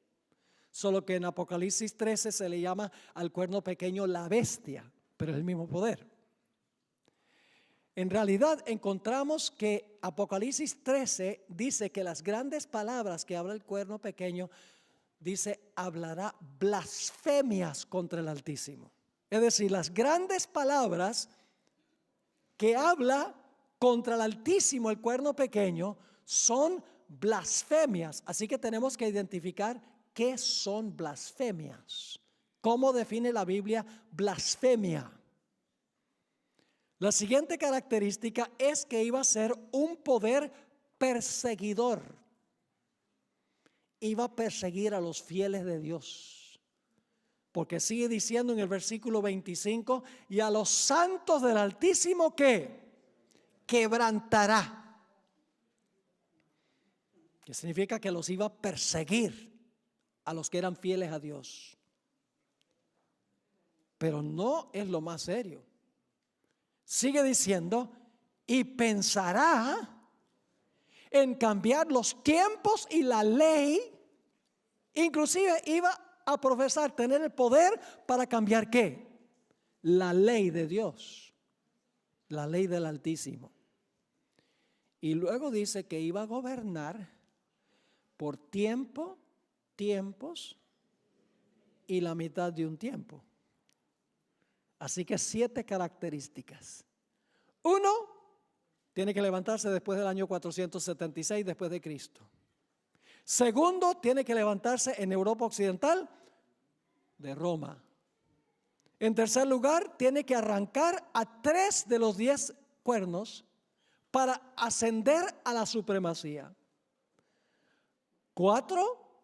Solo que en Apocalipsis 13 se le llama al cuerno pequeño la bestia, pero es el mismo poder. En realidad encontramos que Apocalipsis 13 dice que las grandes palabras que habla el cuerno pequeño, dice, hablará blasfemias contra el Altísimo. Es decir, las grandes palabras que habla contra el Altísimo el cuerno pequeño son blasfemias. Así que tenemos que identificar qué son blasfemias. ¿Cómo define la Biblia blasfemia? La siguiente característica es que iba a ser un poder perseguidor. Iba a perseguir a los fieles de Dios. Porque sigue diciendo en el versículo 25, y a los santos del Altísimo, ¿qué? Quebrantará. Que significa que los iba a perseguir a los que eran fieles a Dios. Pero no es lo más serio. Sigue diciendo, y pensará en cambiar los tiempos y la ley. Inclusive iba a profesar tener el poder para cambiar ¿qué? La ley de Dios, la ley del Altísimo. Y luego dice que iba a gobernar por tiempo, tiempos y la mitad de un tiempo. Así que 7 características. 1, tiene que levantarse después del año 476 después de Cristo. Segundo, tiene que levantarse en Europa Occidental de Roma. En tercer lugar, tiene que arrancar a 3 de los 10 cuernos para ascender a la supremacía. 4,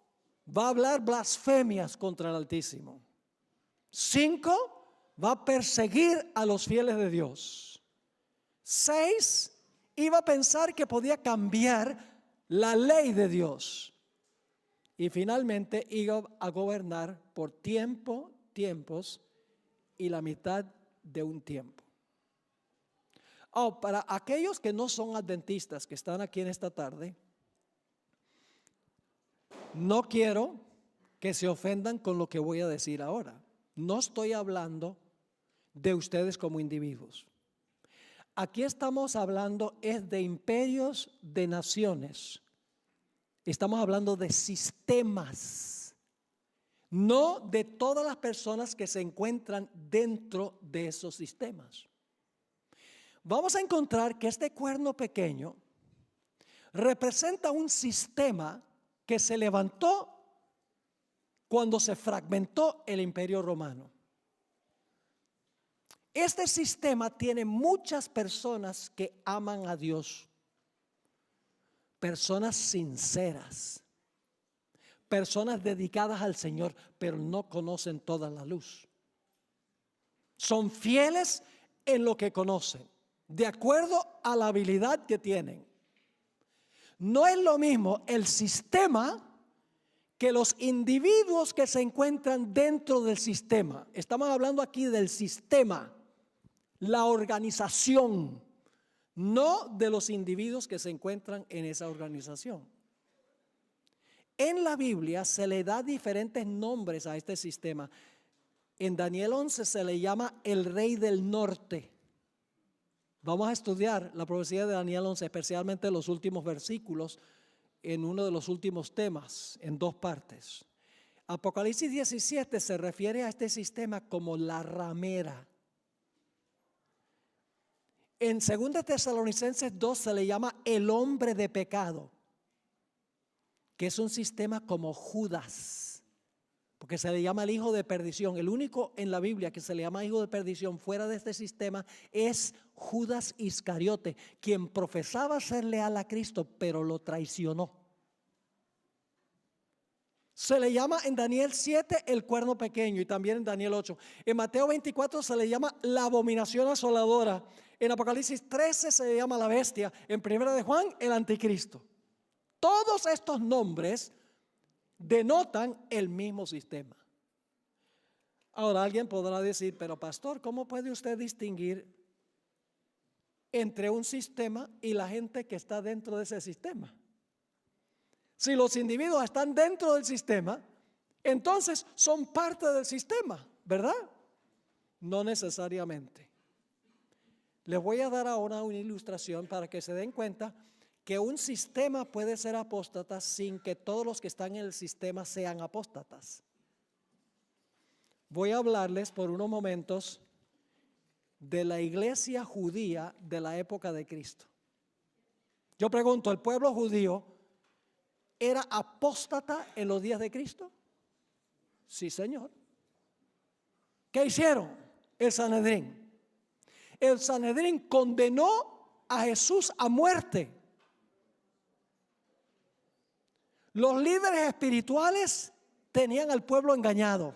va a hablar blasfemias contra el Altísimo. 5, va a perseguir a los fieles de Dios. 6, iba a pensar que podía cambiar la ley de Dios. Y finalmente iba a gobernar por tiempo, tiempos y la mitad de un tiempo. Para aquellos que no son adventistas que están aquí en esta tarde, no quiero que se ofendan con lo que voy a decir ahora. No estoy hablando de ustedes como individuos. Aquí estamos hablando es de imperios, de naciones. Estamos hablando de sistemas, no de todas las personas que se encuentran dentro de esos sistemas. Vamos a encontrar que este cuerno pequeño representa un sistema que se levantó cuando se fragmentó el Imperio Romano. Este sistema tiene muchas personas que aman a Dios, personas sinceras, personas dedicadas al Señor, pero no conocen toda la luz. Son fieles en lo que conocen, de acuerdo a la habilidad que tienen. No es lo mismo el sistema que los individuos que se encuentran dentro del sistema. Estamos hablando aquí del sistema, la organización, no de los individuos que se encuentran en esa organización. En la Biblia se le da diferentes nombres a este sistema. En Daniel 11 se le llama el rey del norte. Vamos a estudiar la profecía de Daniel 11, especialmente los últimos versículos, en uno de los últimos temas, en 2 partes. Apocalipsis 17 se refiere a este sistema como la ramera. En 2 Tesalonicenses 2 se le llama el hombre de pecado, que es un sistema como Judas. porque se le llama el hijo de perdición. El único en la Biblia que se le llama hijo de perdición fuera de este sistema es Judas Iscariote, quien profesaba ser leal a Cristo, pero lo traicionó. Se le llama en Daniel 7 el cuerno pequeño y también en Daniel 8. En Mateo 24 se le llama la abominación asoladora. En Apocalipsis 13 se le llama la bestia. En 1 de Juan, el anticristo. Todos estos nombres denotan el mismo sistema. Ahora alguien podrá decir, pero pastor, ¿cómo puede usted distinguir entre un sistema y la gente que está dentro de ese sistema? Si los individuos están dentro del sistema, entonces son parte del sistema, ¿verdad? No necesariamente. Les voy a dar ahora una ilustración para que se den cuenta que un sistema puede ser apóstata sin que todos los que están en el sistema sean apóstatas. Voy a hablarles por unos momentos de la iglesia judía de la época de Cristo. Yo pregunto, ¿el pueblo judío era apóstata en los días de Cristo? Sí, Señor. ¿Qué hicieron? El Sanedrín. El Sanedrín condenó a Jesús a muerte. Los líderes espirituales tenían al pueblo engañado.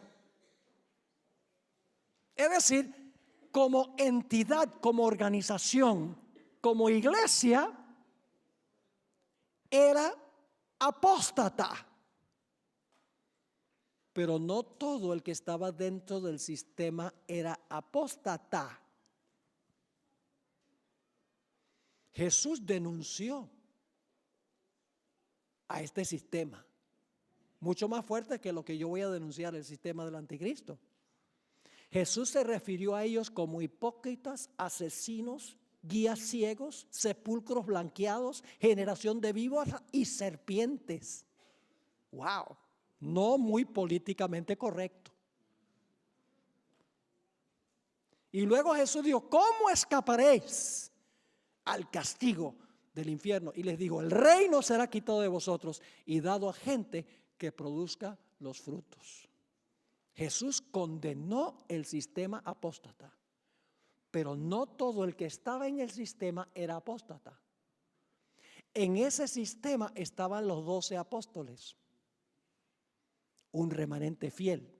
Es decir, como entidad, como organización, como iglesia, era apóstata. Pero no todo el que estaba dentro del sistema era apóstata. Jesús denunció a este sistema, mucho más fuerte que lo que yo voy a denunciar, el sistema del anticristo. Jesús se refirió a ellos como hipócritas, asesinos, guías ciegos, sepulcros blanqueados, generación de víboras y serpientes. Wow, no muy políticamente correcto. Y luego Jesús dijo, ¿cómo escaparéis al castigo del infierno? Y les digo, el reino será quitado de vosotros y dado a gente que produzca los frutos. Jesús condenó el sistema apóstata, pero no todo el que estaba en el sistema era apóstata. En ese sistema estaban los 12 apóstoles, un remanente fiel.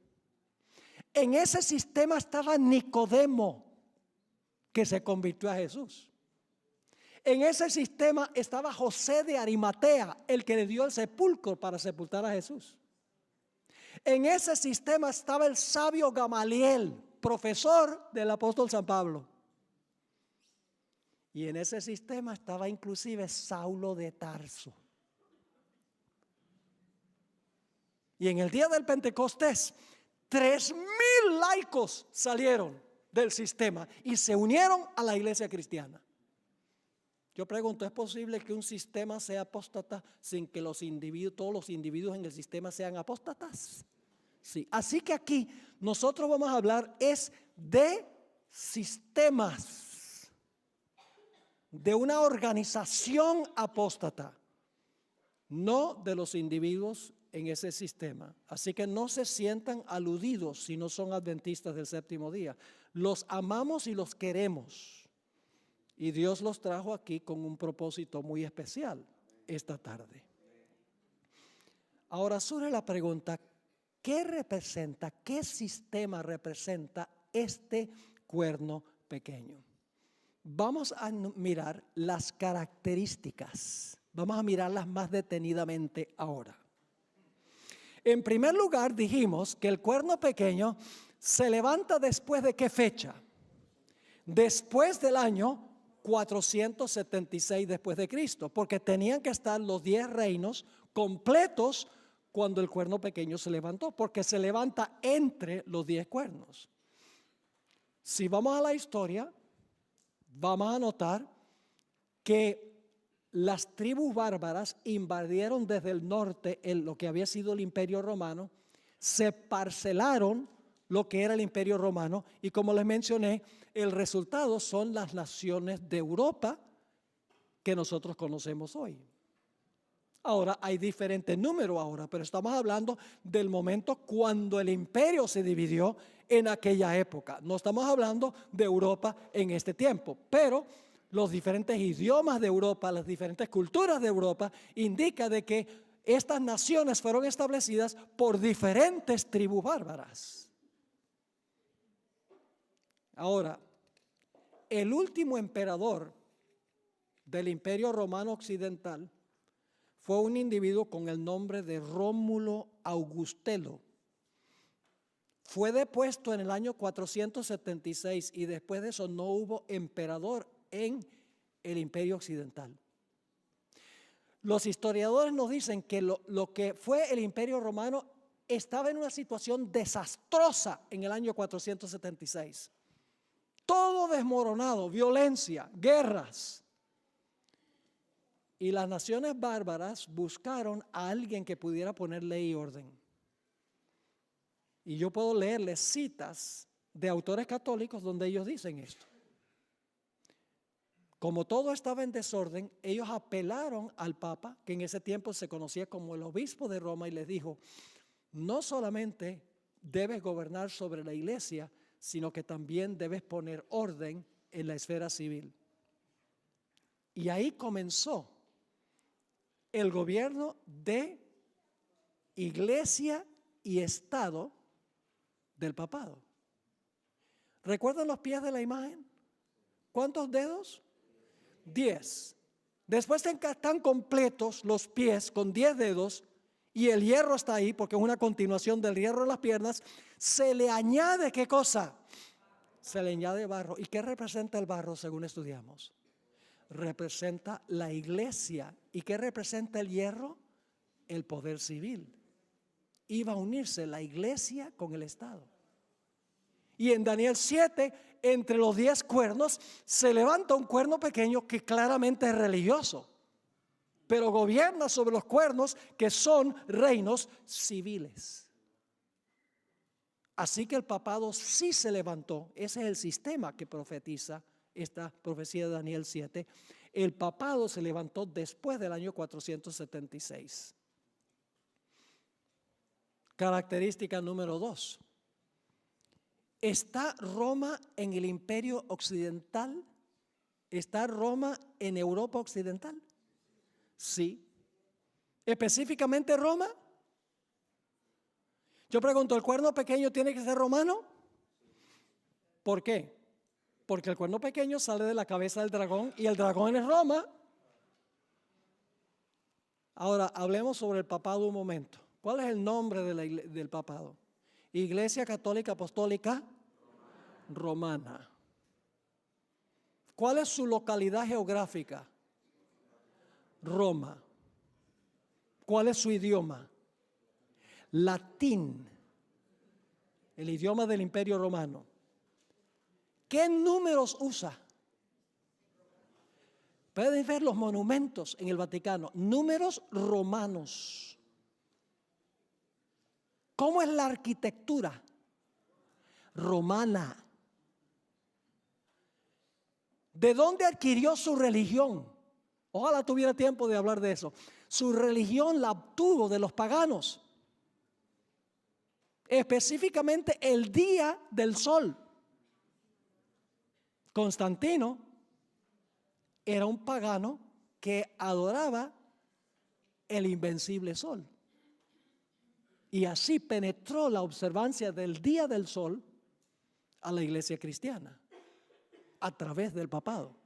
En ese sistema estaba Nicodemo, que se convirtió a Jesús. En ese sistema estaba José de Arimatea, el que le dio el sepulcro para sepultar a Jesús. En ese sistema estaba el sabio Gamaliel, profesor del apóstol San Pablo. Y en ese sistema estaba inclusive Saulo de Tarso. Y en el día del Pentecostés, 3,000 laicos salieron del sistema y se unieron a la iglesia cristiana. Yo pregunto, ¿es posible que un sistema sea apóstata sin que todos los individuos en el sistema sean apóstatas? Sí. Así que aquí nosotros vamos a hablar es de sistemas, de una organización apóstata, no de los individuos en ese sistema. Así que no se sientan aludidos si no son adventistas del séptimo día. Los amamos y los queremos. Y Dios los trajo aquí con un propósito muy especial esta tarde. Ahora surge la pregunta, ¿qué sistema representa este cuerno pequeño? Vamos a mirar las características. Vamos a mirarlas más detenidamente ahora. En primer lugar, dijimos que el cuerno pequeño se levanta después de ¿qué fecha? Después del año 476 después de Cristo, porque tenían que estar los 10 reinos completos cuando el cuerno pequeño se levantó, porque se levanta entre los 10 cuernos. Si vamos a la historia, vamos a notar que las tribus bárbaras invadieron desde el norte lo que había sido el Imperio Romano, se parcelaron lo que era el Imperio Romano y como les mencioné, el resultado son las naciones de Europa que nosotros conocemos hoy. Ahora hay diferentes números ahora, pero estamos hablando del momento cuando el imperio se dividió en aquella época. No estamos hablando de Europa en este tiempo, pero los diferentes idiomas de Europa, las diferentes culturas de Europa, indica de que estas naciones fueron establecidas por diferentes tribus bárbaras. Ahora, el último emperador del Imperio Romano Occidental fue un individuo con el nombre de Rómulo Augustelo. Fue depuesto en el año 476 y después de eso no hubo emperador en el Imperio Occidental. Los historiadores nos dicen que lo que fue el Imperio Romano estaba en una situación desastrosa en el año 476. Todo desmoronado, violencia, guerras. Y las naciones bárbaras buscaron a alguien que pudiera poner ley y orden. Y yo puedo leerles citas de autores católicos donde ellos dicen esto. Como todo estaba en desorden, ellos apelaron al Papa, que en ese tiempo se conocía como el obispo de Roma, y les dijo, no solamente debes gobernar sobre la iglesia, sino que también debes poner orden en la esfera civil. Y ahí comenzó el gobierno de iglesia y Estado del papado. ¿Recuerdan los pies de la imagen? ¿Cuántos dedos? 10. Después están completos los pies con 10 dedos y el hierro está ahí porque es una continuación del hierro en las piernas. Se le añade, ¿qué cosa? Se le añade barro. ¿Y qué representa el barro según estudiamos? Representa la iglesia. ¿Y qué representa el hierro? El poder civil. Iba a unirse la iglesia con el Estado. Y en Daniel 7, entre los 10 cuernos, se levanta un cuerno pequeño que claramente es religioso, pero gobierna sobre los cuernos que son reinos civiles. Así que el papado sí se levantó. Ese es el sistema que profetiza esta profecía de Daniel 7. El papado se levantó después del año 476. Característica número 2. ¿Está Roma en el Imperio Occidental? ¿Está Roma en Europa Occidental? Sí. ¿Específicamente Roma? Yo pregunto, ¿el cuerno pequeño tiene que ser romano? ¿Por qué? Porque el cuerno pequeño sale de la cabeza del dragón y el dragón es Roma. Ahora, hablemos sobre el papado un momento. ¿Cuál es el nombre del papado? Iglesia Católica Apostólica Romana. ¿Cuál es su localidad geográfica? Roma. ¿Cuál es su idioma? Latín, el idioma del Imperio Romano. ¿Qué números usa? Pueden ver los monumentos en el Vaticano, números romanos. ¿Cómo es la arquitectura? Romana. ¿De dónde adquirió su religión? Ojalá tuviera tiempo de hablar de eso. Su religión la obtuvo de los paganos. Específicamente el día del sol. Constantino era un pagano que adoraba el invencible sol. Y así penetró la observancia del día del sol a la iglesia cristiana a través del papado.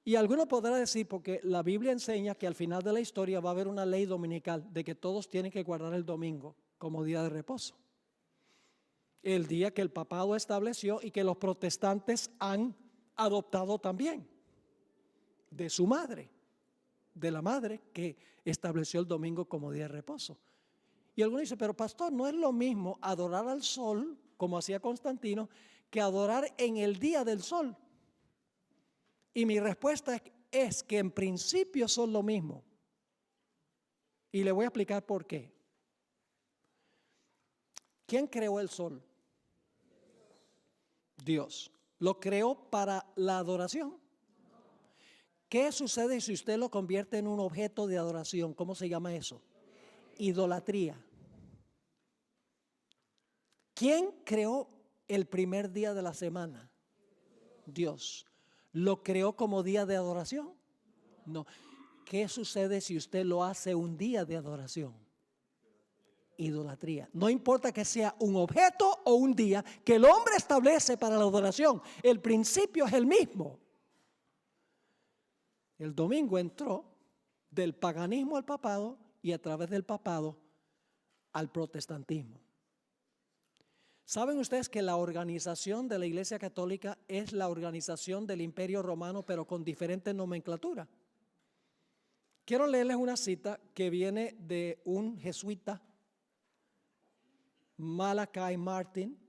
Y alguno podrá decir, porque la Biblia enseña que al final de la historia va a haber una ley dominical de que todos tienen que guardar el domingo como día de reposo. El día que el papado estableció y que los protestantes han adoptado también de su madre, de la madre que estableció el domingo como día de reposo. Y alguno dice, pero pastor, no es lo mismo adorar al sol, como hacía Constantino, que adorar en el día del sol. Y mi respuesta es que en principio son lo mismo. Y le voy a explicar por qué. ¿Quién creó el sol? Dios. ¿Lo creó para la adoración? ¿Qué sucede si usted lo convierte en un objeto de adoración? ¿Cómo se llama eso? Idolatría. ¿Quién creó el primer día de la semana? Dios. ¿Lo creó como día de adoración? No. ¿Qué sucede si usted lo hace un día de adoración? Idolatría. No importa que sea un objeto o un día que el hombre establece para la adoración, el principio es el mismo. El domingo entró del paganismo al papado y a través del papado al protestantismo. ¿Saben ustedes que la organización de la Iglesia Católica es la organización del Imperio Romano, pero con diferente nomenclatura? Quiero leerles una cita que viene de un jesuita, Malachi Martin,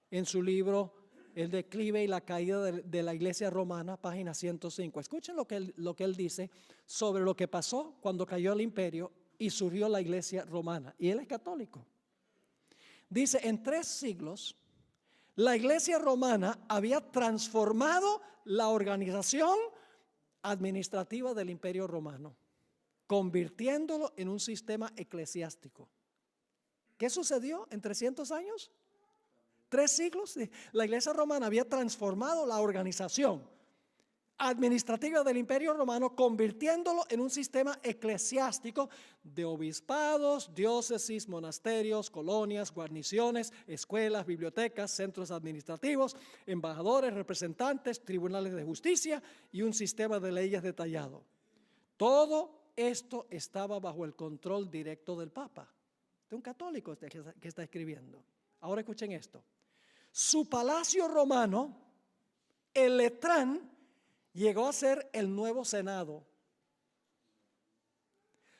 en su libro El declive y la caída de la Iglesia Romana, página 105. Escuchen lo que él dice sobre lo que pasó cuando cayó el imperio y surgió la Iglesia Romana. Y él es católico. Dice, en 3 siglos, la Iglesia Romana había transformado la organización administrativa del Imperio Romano, convirtiéndolo en un sistema eclesiástico. ¿Qué sucedió en 300 años? 3 siglos. La Iglesia Romana había transformado la organización administrativa del Imperio Romano, convirtiéndolo en un sistema eclesiástico de obispados, diócesis, monasterios, colonias, guarniciones, escuelas, bibliotecas, centros administrativos, embajadores, representantes, tribunales de justicia y un sistema de leyes detallado. Todo esto estaba bajo el control directo del Papa, de un católico que está escribiendo. Ahora escuchen esto. Su palacio romano, el Letrán, llegó a ser el nuevo Senado.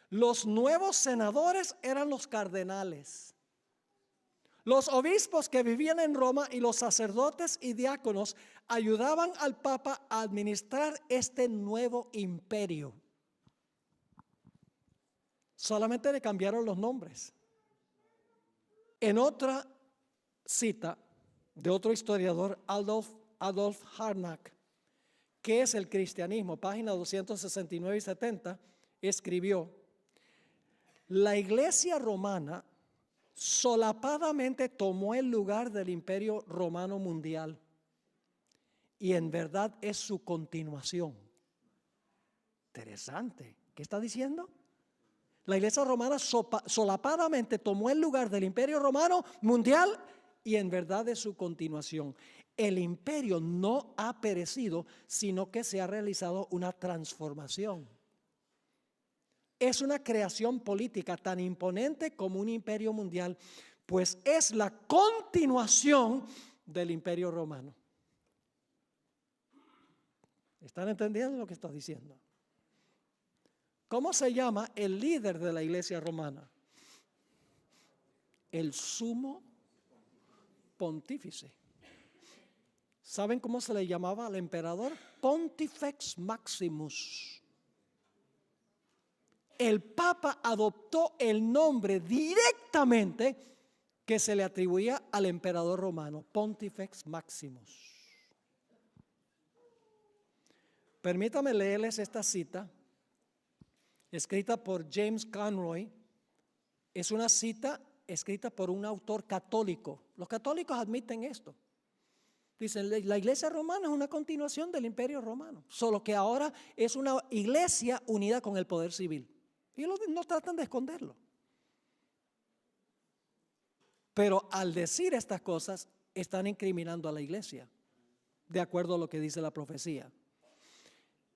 Los nuevos senadores eran los cardenales. Los obispos que vivían en Roma y los sacerdotes y diáconos ayudaban al Papa a administrar este nuevo imperio. Solamente le cambiaron los nombres. En otra cita de otro historiador, Adolf Harnack, ¿qué es el cristianismo? Página 269 y 70, escribió: la Iglesia romana solapadamente tomó el lugar del Imperio Romano mundial y en verdad es su continuación. Interesante. ¿Qué está diciendo? La Iglesia romana solapadamente tomó el lugar del Imperio Romano mundial y en verdad es su continuación. El imperio no ha perecido, sino que se ha realizado una transformación. Es una creación política tan imponente como un imperio mundial, pues es la continuación del Imperio Romano. ¿Están entendiendo lo que está diciendo? ¿Cómo se llama el líder de la Iglesia romana? El sumo pontífice. ¿Saben cómo se le llamaba al emperador? Pontifex Maximus. El Papa adoptó el nombre directamente que se le atribuía al emperador romano, Pontifex Maximus. Permítame leerles esta cita, escrita por James Conroy. Es una cita escrita por un autor católico. Los católicos admiten esto. Dicen, la Iglesia romana es una continuación del Imperio Romano, solo que ahora es una iglesia unida con el poder civil. Y no tratan de esconderlo. Pero al decir estas cosas, están incriminando a la iglesia, de acuerdo a lo que dice la profecía.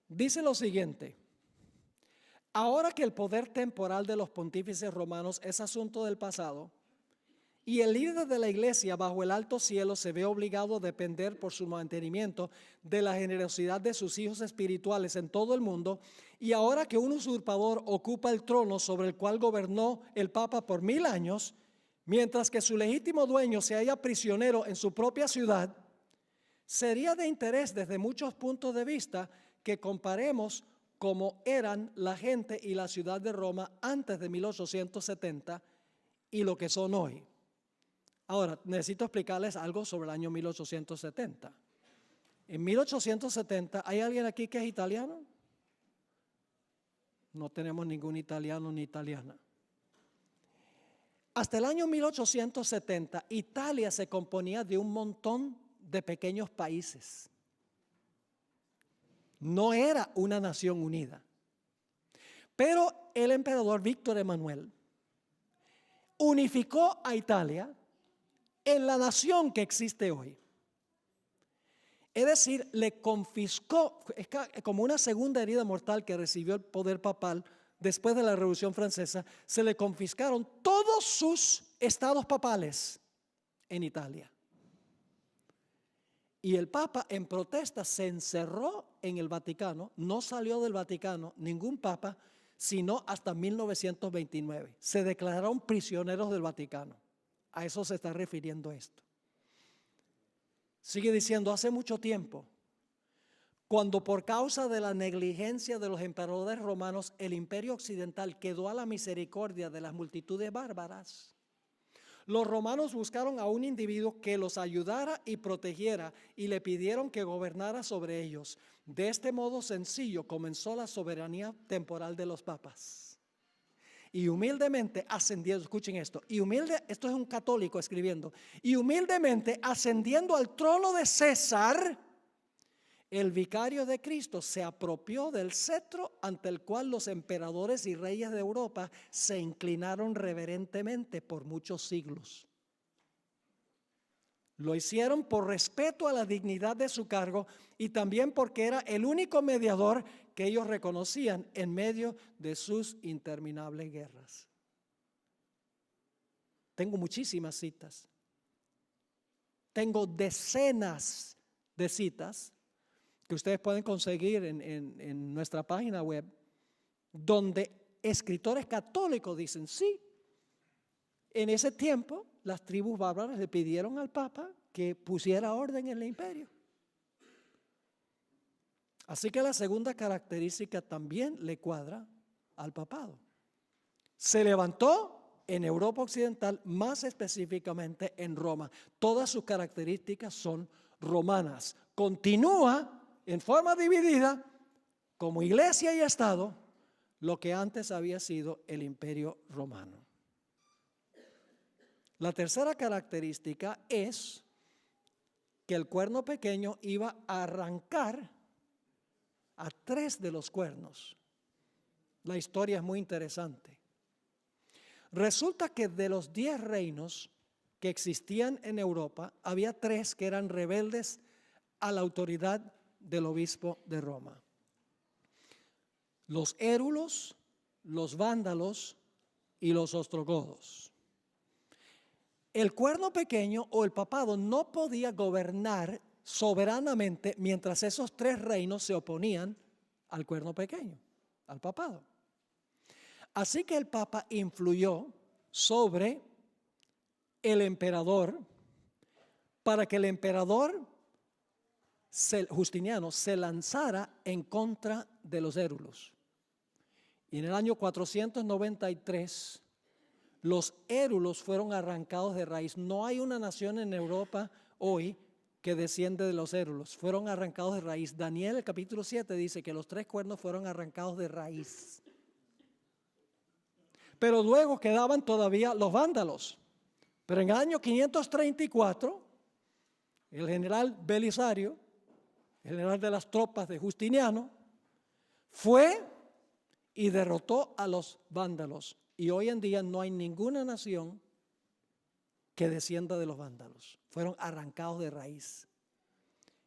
Dice lo siguiente: ahora que el poder temporal de los pontífices romanos es asunto del pasado, y el líder de la iglesia bajo el alto cielo se ve obligado a depender por su mantenimiento de la generosidad de sus hijos espirituales en todo el mundo, y ahora que un usurpador ocupa el trono sobre el cual gobernó el Papa por 1000 años, mientras que su legítimo dueño se halla prisionero en su propia ciudad, sería de interés desde muchos puntos de vista que comparemos cómo eran la gente y la ciudad de Roma antes de 1870 y lo que son hoy. Ahora, necesito explicarles algo sobre el año 1870. En 1870, ¿hay alguien aquí que es italiano? No tenemos ningún italiano ni italiana. Hasta el año 1870, Italia se componía de un montón de pequeños países. No era una nación unida. Pero el emperador Víctor Emanuel unificó a Italia en la nación que existe hoy. Es decir, le confiscó, es como una segunda herida mortal que recibió el poder papal después de la Revolución Francesa, se le confiscaron todos sus estados papales en Italia. Y el Papa en protesta se encerró en el Vaticano, no salió del Vaticano ningún Papa, sino hasta 1929. Se declararon prisioneros del Vaticano. A eso se está refiriendo esto. Sigue diciendo, hace mucho tiempo, cuando por causa de la negligencia de los emperadores romanos, el imperio occidental quedó a la misericordia de las multitudes bárbaras, los romanos buscaron a un individuo que los ayudara y protegiera y le pidieron que gobernara sobre ellos. De este modo sencillo comenzó la soberanía temporal de los papas. Y humildemente ascendiendo, escuchen esto, esto es un católico escribiendo, y humildemente ascendiendo al trono de César, el vicario de Cristo se apropió del cetro ante el cual los emperadores y reyes de Europa se inclinaron reverentemente por muchos siglos. Lo hicieron por respeto a la dignidad de su cargo y también porque era el único mediador que ellos reconocían en medio de sus interminables guerras. Tengo muchísimas citas. Tengo decenas de citas que ustedes pueden conseguir en nuestra página web, donde escritores católicos dicen, sí, en ese tiempo las tribus bárbaras le pidieron al Papa que pusiera orden en el imperio. Así que la segunda característica también le cuadra al papado. Se levantó en Europa Occidental, más específicamente en Roma. Todas sus características son romanas. Continúa en forma dividida, como iglesia y Estado, lo que antes había sido el imperio romano. La tercera característica es que el cuerno pequeño iba a arrancar a 3 de los cuernos. La historia es muy interesante. Resulta que de los 10 reinos que existían en Europa, había 3 que eran rebeldes a la autoridad del obispo de Roma. Los érulos, los vándalos y los ostrogodos. El cuerno pequeño o el papado no podía gobernar soberanamente mientras esos 3 reinos se oponían al cuerno pequeño, al papado. Así que el Papa influyó sobre el emperador para que el emperador Justiniano se lanzara en contra de los érulos. Y en el año 493 los érulos fueron arrancados de raíz. No hay una nación en Europa hoy que desciende de los érulos. Fueron arrancados de raíz. Daniel, el capítulo 7, dice que los 3 cuernos fueron arrancados de raíz. Pero luego quedaban todavía los vándalos. Pero en el año 534, el general Belisario, general de las tropas de Justiniano, fue y derrotó a los vándalos. Y hoy en día no hay ninguna nación que descienda de los vándalos. Fueron arrancados de raíz.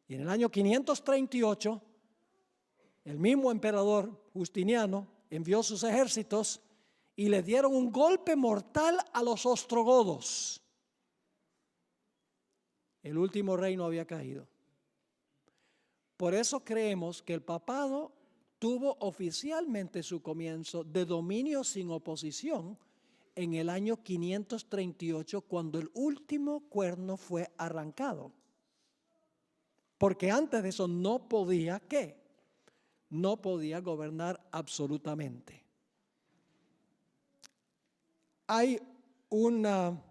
Y en el año 538, el mismo emperador Justiniano envió sus ejércitos y le dieron un golpe mortal a los ostrogodos. El último reino había caído. Por eso creemos que el papado tuvo oficialmente su comienzo de dominio sin oposición en el año 538, cuando el último cuerno fue arrancado. Porque antes de eso no podía, ¿qué? No podía gobernar absolutamente. Hay una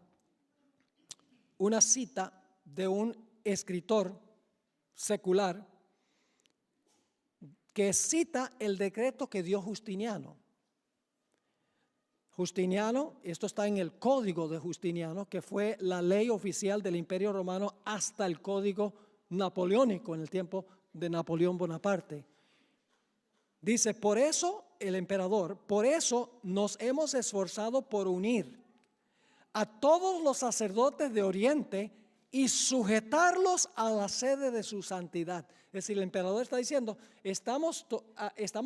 cita de un escritor secular que cita el decreto que dio Justiniano. Justiniano, esto está en el Código de Justiniano, que fue la ley oficial del Imperio Romano hasta el Código Napoleónico en el tiempo de Napoleón Bonaparte. Dice, por eso el emperador, por eso nos hemos esforzado por unir a todos los sacerdotes de Oriente y sujetarlos a la sede de su santidad. Es decir, el emperador está diciendo, estamos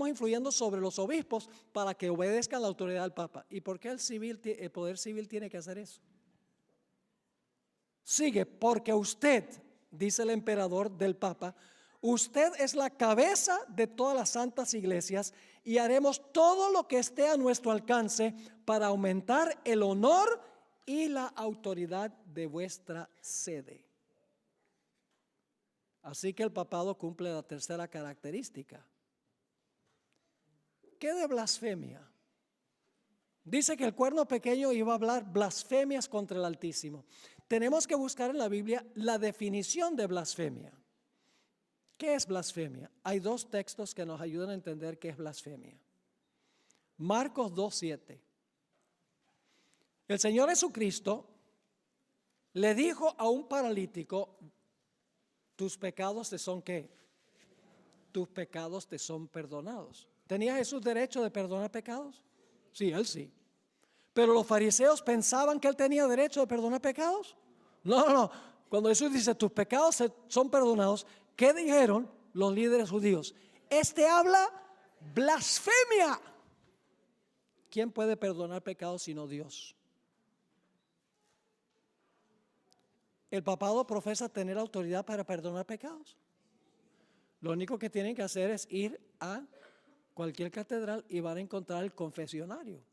influyendo sobre los obispos para que obedezcan la autoridad del Papa. ¿Y por qué el poder civil tiene que hacer eso? Sigue, porque usted, dice el emperador del Papa, usted es la cabeza de todas las santas iglesias y haremos todo lo que esté a nuestro alcance para aumentar el honor y la autoridad de vuestra sede. Así que el papado cumple la tercera característica. ¿Qué de blasfemia? Dice que el cuerno pequeño iba a hablar blasfemias contra el Altísimo. Tenemos que buscar en la Biblia la definición de blasfemia. ¿Qué es blasfemia? Hay dos textos que nos ayudan a entender qué es blasfemia. Marcos 2:7. El Señor Jesucristo le dijo a un paralítico, tus pecados te son ¿qué? Tus pecados te son perdonados. ¿Tenía Jesús derecho de perdonar pecados? Sí, él sí. Pero los fariseos pensaban que él tenía derecho de perdonar pecados. No. Cuando Jesús dice tus pecados son perdonados, ¿qué dijeron los líderes judíos? Este habla blasfemia. ¿Quién puede perdonar pecados sino Dios? El papado profesa tener autoridad para perdonar pecados. Lo único que tienen que hacer es ir a cualquier catedral y van a encontrar el confesionario,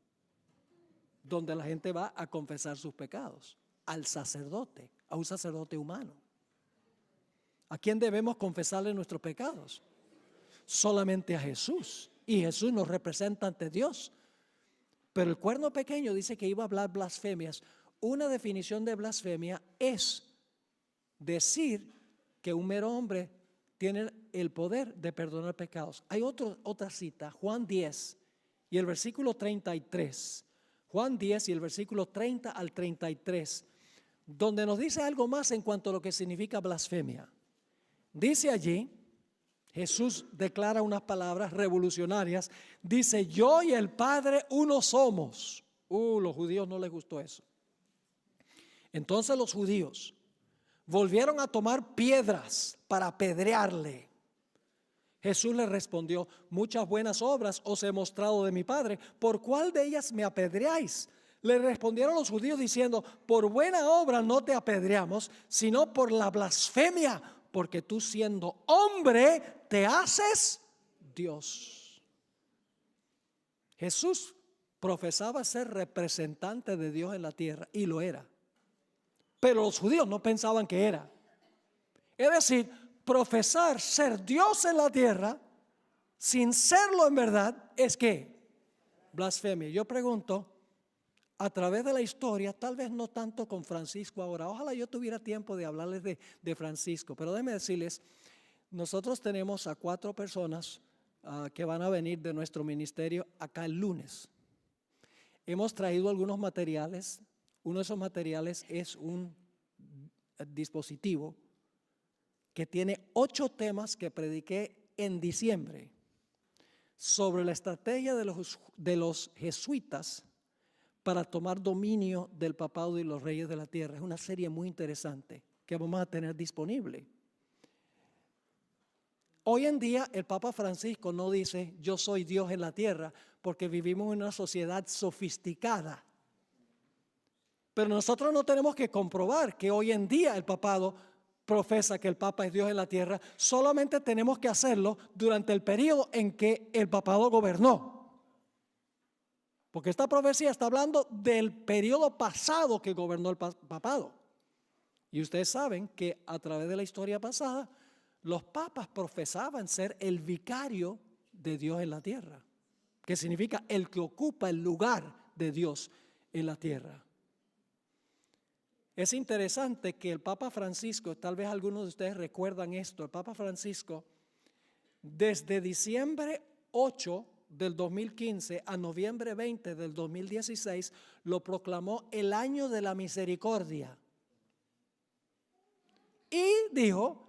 donde la gente va a confesar sus pecados, al sacerdote, a un sacerdote humano. ¿A quién debemos confesarle nuestros pecados? Solamente a Jesús. Y Jesús nos representa ante Dios. Pero el cuerno pequeño dice que iba a hablar blasfemias. Una definición de blasfemia es decir que un mero hombre tiene el poder de perdonar pecados. Hay otra cita, Juan 10 y el versículo 33. Juan 10 y el versículo 30 al 33, donde nos dice algo más en cuanto a lo que significa blasfemia. Dice allí, Jesús declara unas palabras revolucionarias. Dice, yo y el Padre uno somos. Los judíos no les gustó eso. Entonces los judíos volvieron a tomar piedras para apedrearle. Jesús le respondió, muchas buenas obras os he mostrado de mi Padre, ¿por cuál de ellas me apedreáis? Le respondieron los judíos diciendo, por buena obra no te apedreamos, sino por la blasfemia, porque tú siendo hombre te haces Dios. Jesús profesaba ser representante de Dios en la tierra y lo era. Pero los judíos no pensaban que era. Es decir, profesar ser Dios en la tierra sin serlo en verdad es ¿qué? Blasfemia. Yo pregunto, a través de la historia, tal vez no tanto con Francisco ahora, ojalá yo tuviera tiempo de hablarles de Francisco, pero déjenme decirles, nosotros tenemos a 4 personas que van a venir de nuestro ministerio acá el lunes. Hemos traído algunos materiales. Uno de esos materiales es un dispositivo que tiene 8 temas que prediqué en diciembre sobre la estrategia de los jesuitas para tomar dominio del papado y los reyes de la tierra. Es una serie muy interesante que vamos a tener disponible. Hoy en día el Papa Francisco no dice yo soy Dios en la tierra porque vivimos en una sociedad sofisticada. Pero nosotros no tenemos que comprobar que hoy en día el papado profesa que el Papa es Dios en la tierra. Solamente tenemos que hacerlo durante el periodo en que el papado gobernó. Porque esta profecía está hablando del periodo pasado que gobernó el papado. Y ustedes saben que a través de la historia pasada, los papas profesaban ser el vicario de Dios en la tierra. Que significa el que ocupa el lugar de Dios en la tierra. Es interesante que el Papa Francisco, tal vez algunos de ustedes recuerdan esto, el Papa Francisco desde diciembre 8 del 2015 a noviembre 20 del 2016 lo proclamó el año de la misericordia. Y dijo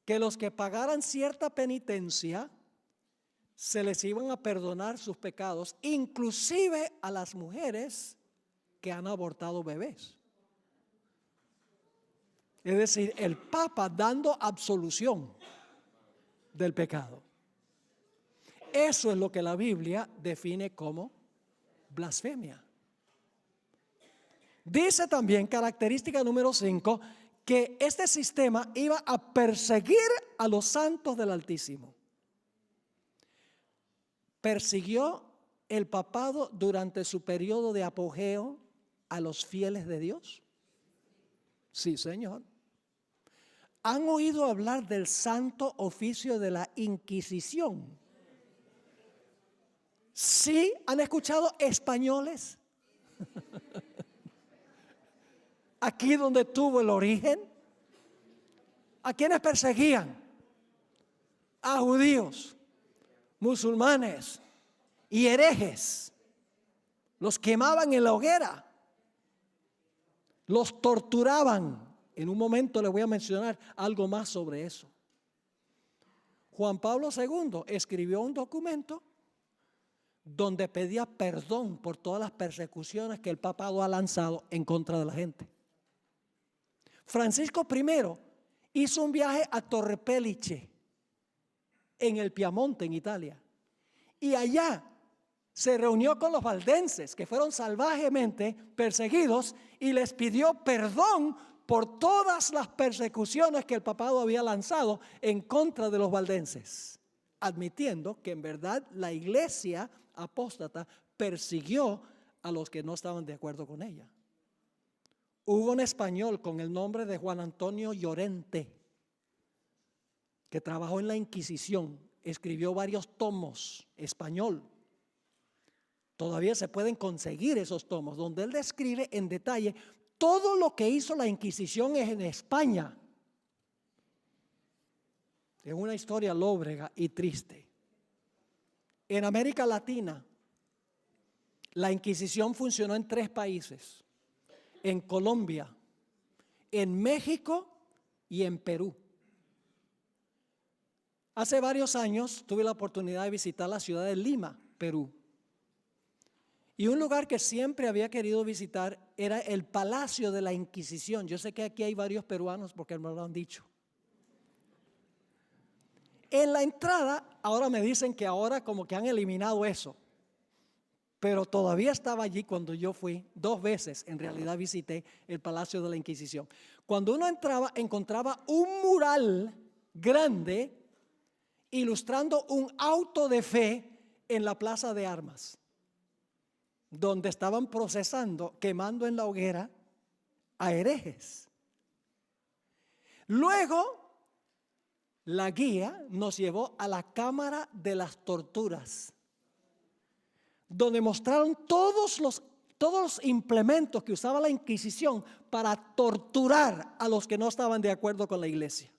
que los que pagaran cierta penitencia se les iban a perdonar sus pecados, inclusive a las mujeres que han abortado bebés. Es decir, el Papa dando absolución del pecado. Eso es lo que la Biblia define como blasfemia. Dice también, característica número 5, que este sistema iba a perseguir a los santos del Altísimo. ¿Persiguió el papado durante su periodo de apogeo a los fieles de Dios? Sí, Señor. ¿Han oído hablar del santo oficio de la Inquisición? Sí, ¿han escuchado españoles? Aquí donde tuvo el origen. ¿A quiénes perseguían? A judíos, musulmanes y herejes. Los quemaban en la hoguera. Los torturaban. En un momento les voy a mencionar algo más sobre eso. Juan Pablo II escribió un documento donde pedía perdón por todas las persecuciones que el papado ha lanzado en contra de la gente. Francisco I hizo un viaje a Torre Pellice, en el Piamonte, en Italia, y allá se reunió con los valdenses que fueron salvajemente perseguidos y les pidió perdón por todas las persecuciones que el papado había lanzado en contra de los valdenses, admitiendo que en verdad la iglesia apóstata persiguió a los que no estaban de acuerdo con ella. Hubo un español con el nombre de Juan Antonio Llorente que trabajó en la Inquisición, escribió varios tomos español. Todavía se pueden conseguir esos tomos donde él describe en detalle todo lo que hizo la Inquisición en España. Es una historia lóbrega y triste. En América Latina, la Inquisición funcionó en 3 países: en Colombia, en México y en Perú. Hace varios años tuve la oportunidad de visitar la ciudad de Lima, Perú. Y un lugar que siempre había querido visitar era el Palacio de la Inquisición. Yo sé que aquí hay varios peruanos porque me lo han dicho. En la entrada, ahora me dicen que ahora como que han eliminado eso, pero todavía estaba allí cuando yo fui. 2 veces en realidad visité el Palacio de la Inquisición. Cuando uno entraba, encontraba un mural grande ilustrando un auto de fe en la Plaza de Armas, donde estaban procesando, quemando en la hoguera a herejes. Luego, la guía nos llevó a la Cámara de las Torturas, donde mostraron todos los implementos que usaba la Inquisición para torturar a los que no estaban de acuerdo con la iglesia.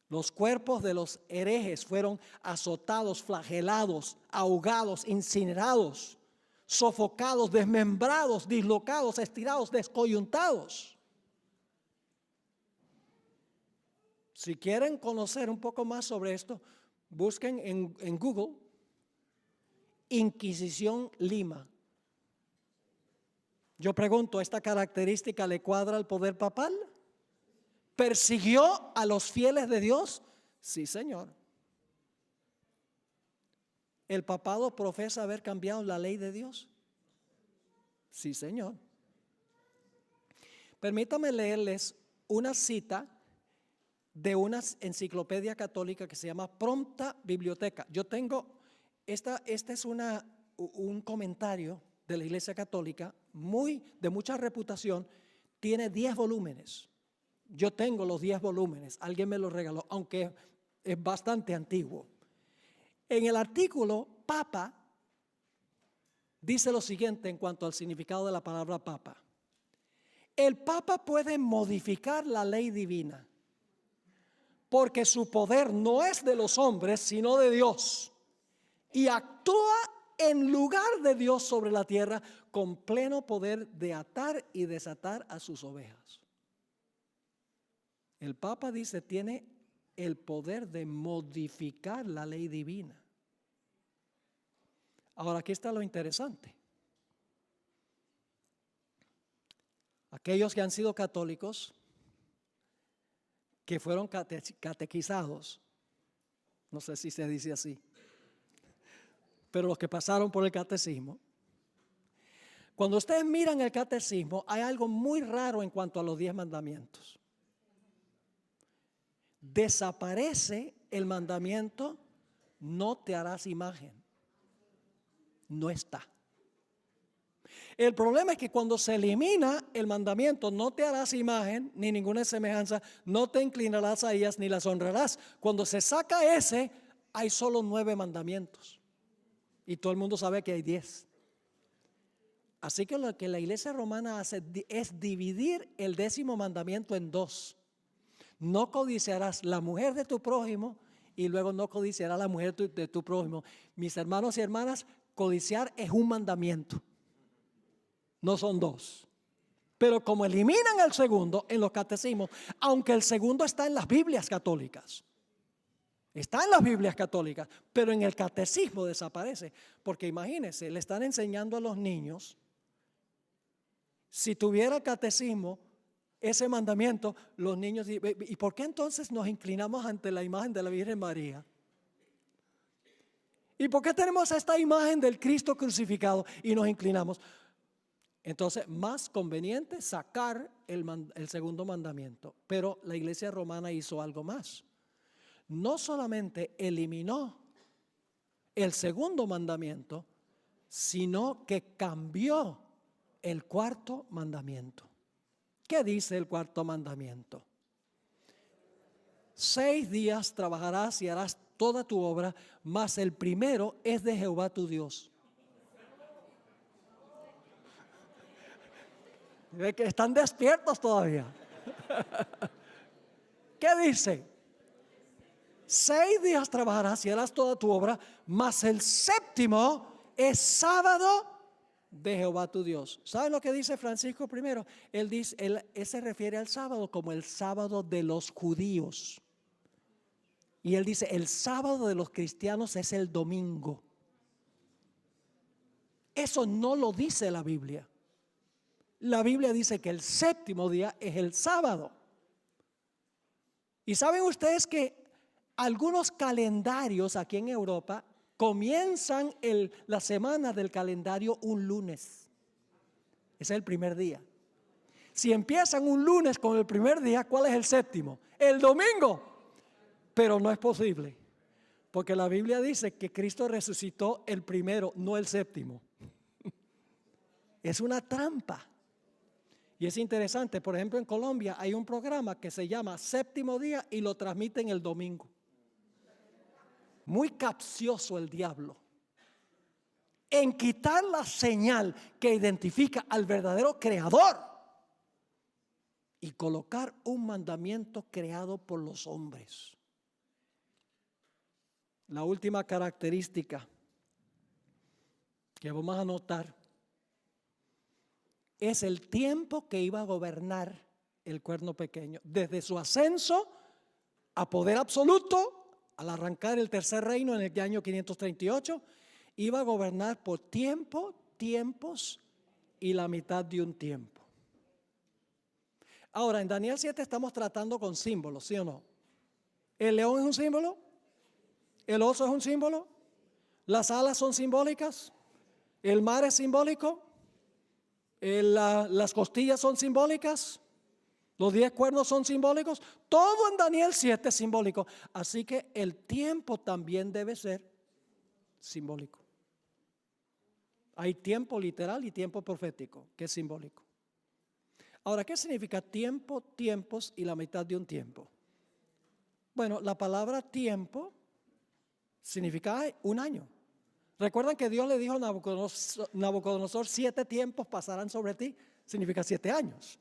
Los cuerpos de los herejes fueron azotados, flagelados, ahogados, incinerados, sofocados, desmembrados, dislocados, estirados, descoyuntados. Si quieren conocer un poco más sobre esto, busquen en Google Inquisición Lima. Yo pregunto, ¿esta característica le cuadra al poder papal? ¿Persiguió a los fieles de Dios? Sí, Señor. ¿El papado profesa haber cambiado la ley de Dios? Sí, Señor. Permítame leerles una cita de una enciclopedia católica que se llama Prompta Biblioteca. Yo tengo, este es un comentario de la Iglesia Católica de mucha reputación, tiene 10 volúmenes. Yo tengo los 10 volúmenes, alguien me los regaló, aunque es bastante antiguo. En el artículo Papa dice lo siguiente en cuanto al significado de la palabra Papa. El Papa puede modificar la ley divina, porque su poder no es de los hombres, sino de Dios. y actúa en lugar de Dios sobre la tierra con pleno poder de atar y desatar a sus ovejas. El Papa dice, tiene el poder de modificar la ley divina. Ahora, aquí está lo interesante. Aquellos que han sido católicos, que fueron catequizados, no sé si se dice así, pero los que pasaron por el catecismo, cuando ustedes miran el catecismo, hay algo muy raro en cuanto a los 10 mandamientos. Desaparece el mandamiento, no te harás imagen. No está. El problema es que cuando se elimina el mandamiento, no te harás imagen ni ninguna semejanza, no te inclinarás a ellas ni las honrarás. Cuando se saca ese, hay solo 9 mandamientos. Y todo el mundo sabe que hay 10. Así que lo que la iglesia romana hace es dividir el 10º mandamiento en 2. No codiciarás la mujer de tu prójimo y luego no codiciarás la mujer de tu prójimo. Mis hermanos y hermanas, codiciar es un mandamiento. No son 2. Pero como eliminan el segundo en los catecismos, aunque el segundo está en las Biblias católicas, está en las Biblias católicas, pero en el catecismo desaparece. Porque imagínense, le están enseñando a los niños, si tuviera el catecismo, ese mandamiento, los niños, ¿y por qué entonces nos inclinamos ante la imagen de la Virgen María? ¿Y por qué tenemos esta imagen del Cristo crucificado y nos inclinamos? Entonces, más conveniente sacar el segundo mandamiento. Pero la iglesia romana hizo algo más. No solamente eliminó el segundo mandamiento, sino que cambió el 4º mandamiento. ¿Qué dice el 4º mandamiento? 6 días trabajarás y harás toda tu obra, mas el primero es de Jehová tu Dios. ¿Ve que están despiertos todavía? ¿Qué dice? 6 días trabajarás y harás toda tu obra, mas el 7º es sábado de Jehová tu Dios. ¿Saben lo que dice Francisco I? Él dice, él se refiere al sábado como el sábado de los judíos. Y él dice, el sábado de los cristianos es el domingo. Eso no lo dice la Biblia. La Biblia dice que el 7º día es el sábado. Y saben ustedes que algunos calendarios aquí en Europa comienzan la semana del calendario un lunes. Ese es el primer día. Si empiezan un lunes con el primer día, ¿cuál es el 7º? El domingo. Pero no es posible, porque la Biblia dice que Cristo resucitó el primero, no el 7º. Es una trampa. Y es interesante, por ejemplo, en Colombia hay un programa que se llama Séptimo Día y lo transmiten el domingo. Muy capcioso el diablo en quitar la señal que identifica al verdadero creador y colocar un mandamiento creado por los hombres. La última característica que vamos a notar es el tiempo que iba a gobernar el cuerno pequeño. Desde su ascenso a poder absoluto, al arrancar el tercer reino en el año 538, iba a gobernar por tiempos y la mitad de un tiempo. Ahora, en Daniel 7 estamos tratando con símbolos, ¿sí o no? El león es un símbolo, el oso es un símbolo, las alas son simbólicas, el mar es simbólico, las costillas son simbólicas, los 10 cuernos son simbólicos, todo en Daniel 7 es simbólico. Así que el tiempo también debe ser simbólico. Hay tiempo literal y tiempo profético, que es simbólico. Ahora, ¿qué significa tiempo, tiempos y la mitad de un tiempo? Bueno, la palabra tiempo significa un año. ¿Recuerdan que Dios le dijo a Nabucodonosor 7 tiempos pasarán sobre ti? Significa 7 años.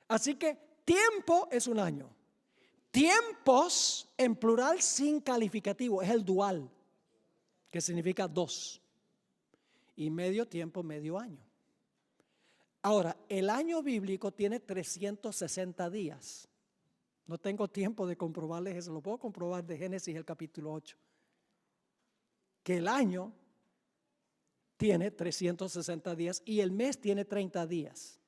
Así que tiempo es un año. Tiempos en plural sin calificativo, es el dual. que significa 2. Y medio tiempo, medio año. Ahora, el año bíblico tiene 360 días. No tengo tiempo de comprobarles eso, lo puedo comprobar de Génesis el capítulo 8. Que el año tiene 360 días y el mes tiene 30 días.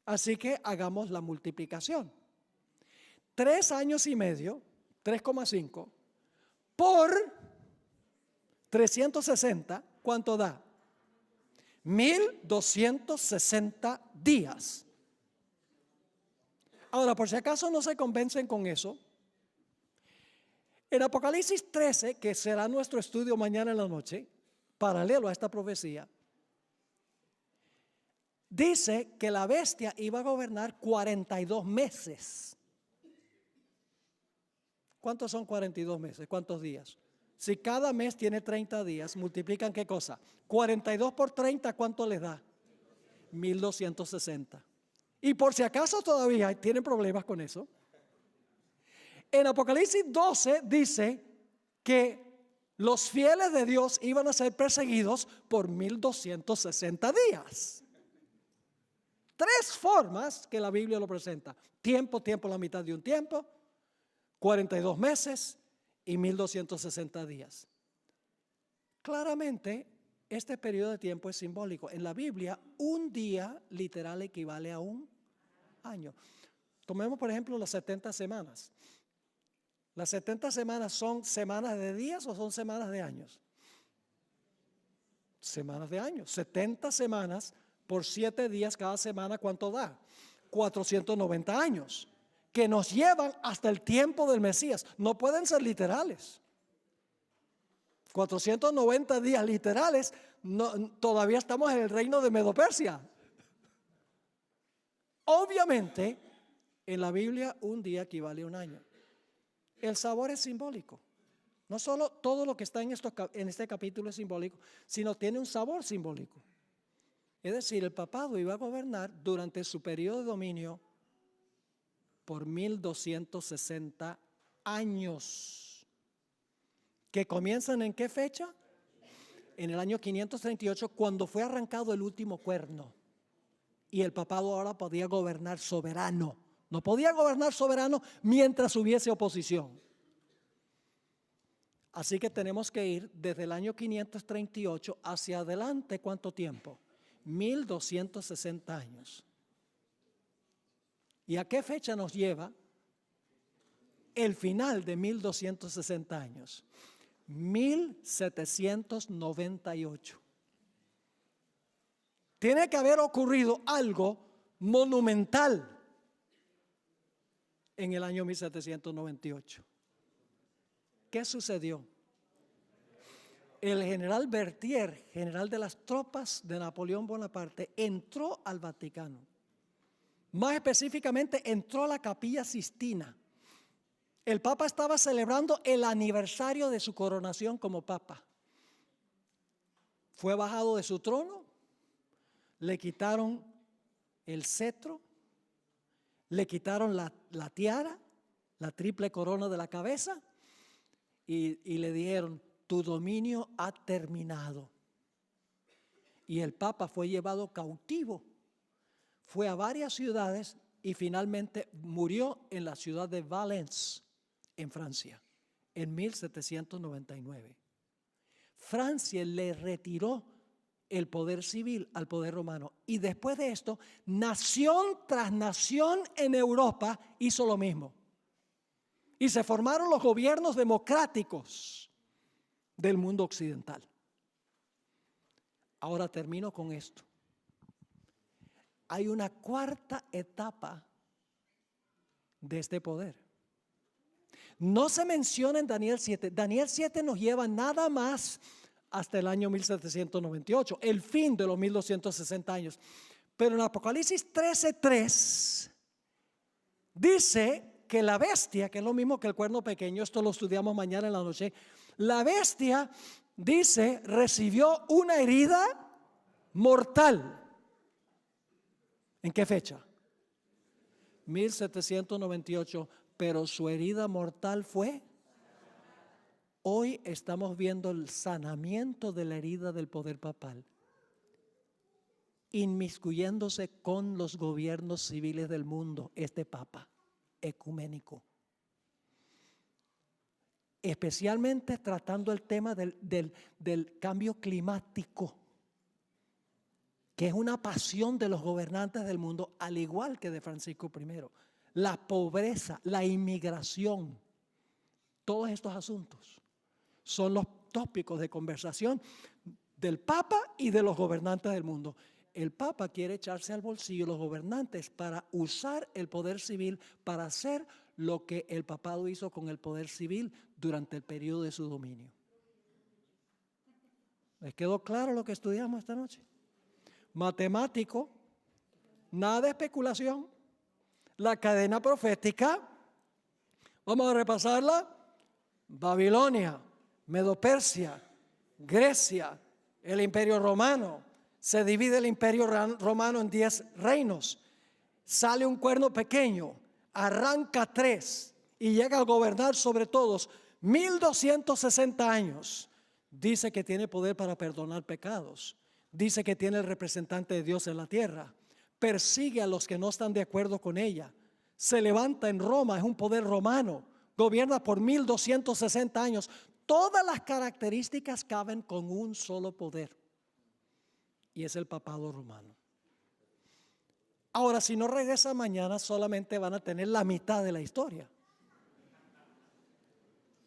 Así que hagamos la multiplicación. 3 años y medio, 3,5, por 360, ¿cuánto da? 1260 días. Ahora, por si acaso no se convencen con eso, en Apocalipsis 13, que será nuestro estudio mañana en la noche, paralelo a esta profecía, dice que la bestia iba a gobernar 42 meses. ¿Cuántos son 42 meses? ¿Cuántos días? Si cada mes tiene 30 días, multiplican ¿qué cosa? 42 por 30, ¿cuánto les da? 1260. Y por si acaso todavía tienen problemas con eso, en Apocalipsis 12 dice que los fieles de Dios iban a ser perseguidos por 1260 días. 3 formas que la Biblia lo presenta: tiempo, la mitad de un tiempo, 42 meses y 1260 días. Claramente, este periodo de tiempo es simbólico. En la Biblia, un día literal equivale a un año. Tomemos, por ejemplo, las 70 semanas. ¿Las 70 semanas son semanas de días o son semanas de años? Semanas de años. 70 semanas por 7 días cada semana, ¿cuánto da? 490 años, que nos llevan hasta el tiempo del Mesías. No pueden ser literales. 490 días literales, no, todavía estamos en el reino de Medo-Persia. Obviamente, en la Biblia un día equivale a un año. El sabor es simbólico. No solo todo lo que está en este capítulo es simbólico, sino tiene un sabor simbólico. Es decir, el papado iba a gobernar durante su periodo de dominio por 1260 años. ¿Que comienzan en qué fecha? En el año 538, cuando fue arrancado el último cuerno. Y el papado ahora podía gobernar soberano. No podía gobernar soberano mientras hubiese oposición. Así que tenemos que ir desde el año 538 hacia adelante. ¿Cuánto tiempo? 1260 años. ¿Y a qué fecha nos lleva el final de 1260 años? 1798. Tiene que haber ocurrido algo monumental en el año 1798. ¿Qué sucedió? El general Berthier, general de las tropas de Napoleón Bonaparte, entró al Vaticano. Más específicamente, entró a la Capilla Sistina. El Papa estaba celebrando el aniversario de su coronación como Papa. Fue bajado de su trono, le quitaron el cetro, le quitaron la tiara, la triple corona de la cabeza y le dijeron: tu dominio ha terminado. Y el Papa fue llevado cautivo, fue a varias ciudades y finalmente murió en la ciudad de Valence, en Francia, en 1799. Francia le retiró el poder civil al poder romano. Y después de esto, nación tras nación en Europa hizo lo mismo. Y se formaron los gobiernos democráticos del mundo occidental. Ahora termino con esto. Hay una cuarta etapa de este poder. No se menciona en Daniel 7. Daniel 7 nos lleva nada más hasta el año 1798, el fin de los 1260 años. Pero en Apocalipsis 13:3 dice que la bestia, que es lo mismo que el cuerno pequeño, esto lo estudiamos mañana en la noche, la bestia, dice, recibió una herida mortal. ¿En qué fecha? 1798, pero su herida mortal fue Hoy estamos viendo el sanamiento de la herida del poder papal, inmiscuyéndose con los gobiernos civiles del mundo, este papa ecuménico. Especialmente tratando el tema del cambio climático, que es una pasión de los gobernantes del mundo, al igual que de Francisco I. La pobreza, la inmigración, todos estos asuntos son los tópicos de conversación del Papa y de los gobernantes del mundo. El Papa quiere echarse al bolsillo los gobernantes para usar el poder civil para hacer lo que el papado hizo con el poder civil durante el periodo de su dominio. ¿Les quedó claro lo que estudiamos esta noche? Matemático, nada de especulación. La cadena profética, vamos a repasarla: Babilonia, Medo-Persia, Grecia, el Imperio Romano. Se divide el Imperio Romano en 10 reinos. Sale un cuerno pequeño, arranca 3 y llega a gobernar sobre todos 1260 años. Dice que tiene poder para perdonar pecados. Dice que tiene el representante de Dios en la tierra. Persigue a los que no están de acuerdo con ella. Se levanta en Roma, es un poder romano. Gobierna por 1260 años. Todas las características caben con un solo poder, y es el papado romano. Ahora, si no regresa mañana, solamente van a tener la mitad de la historia.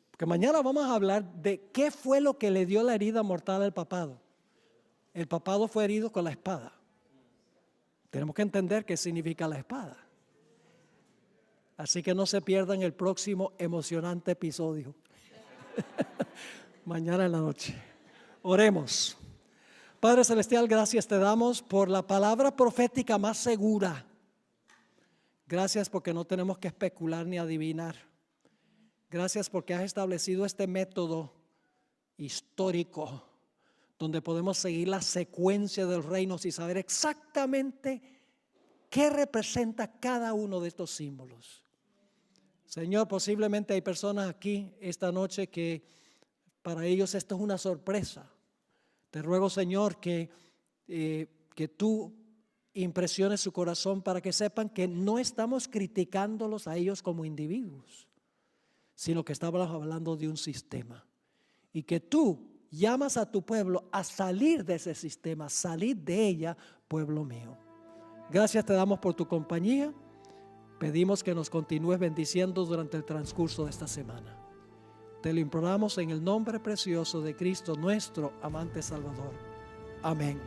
Porque mañana vamos a hablar de qué fue lo que le dio la herida mortal al papado. El papado fue herido con la espada. Tenemos que entender qué significa la espada. Así que no se pierdan el próximo emocionante episodio. Mañana en la noche. Oremos. Padre Celestial, gracias te damos por la palabra profética más segura. Gracias porque no tenemos que especular ni adivinar. Gracias porque has establecido este método histórico donde podemos seguir la secuencia de los reinos y saber exactamente qué representa cada uno de estos símbolos. Señor, posiblemente hay personas aquí esta noche que para ellos esto es una sorpresa. Te ruego, Señor, que tú impresiones su corazón para que sepan que no estamos criticándolos a ellos como individuos, sino que estamos hablando de un sistema. Y que tú llamas a tu pueblo a salir de ese sistema, salir de ella, pueblo mío. Gracias te damos por tu compañía. Pedimos que nos continúes bendiciendo durante el transcurso de esta semana. Te lo imploramos en el nombre precioso de Cristo, nuestro amante Salvador. Amén.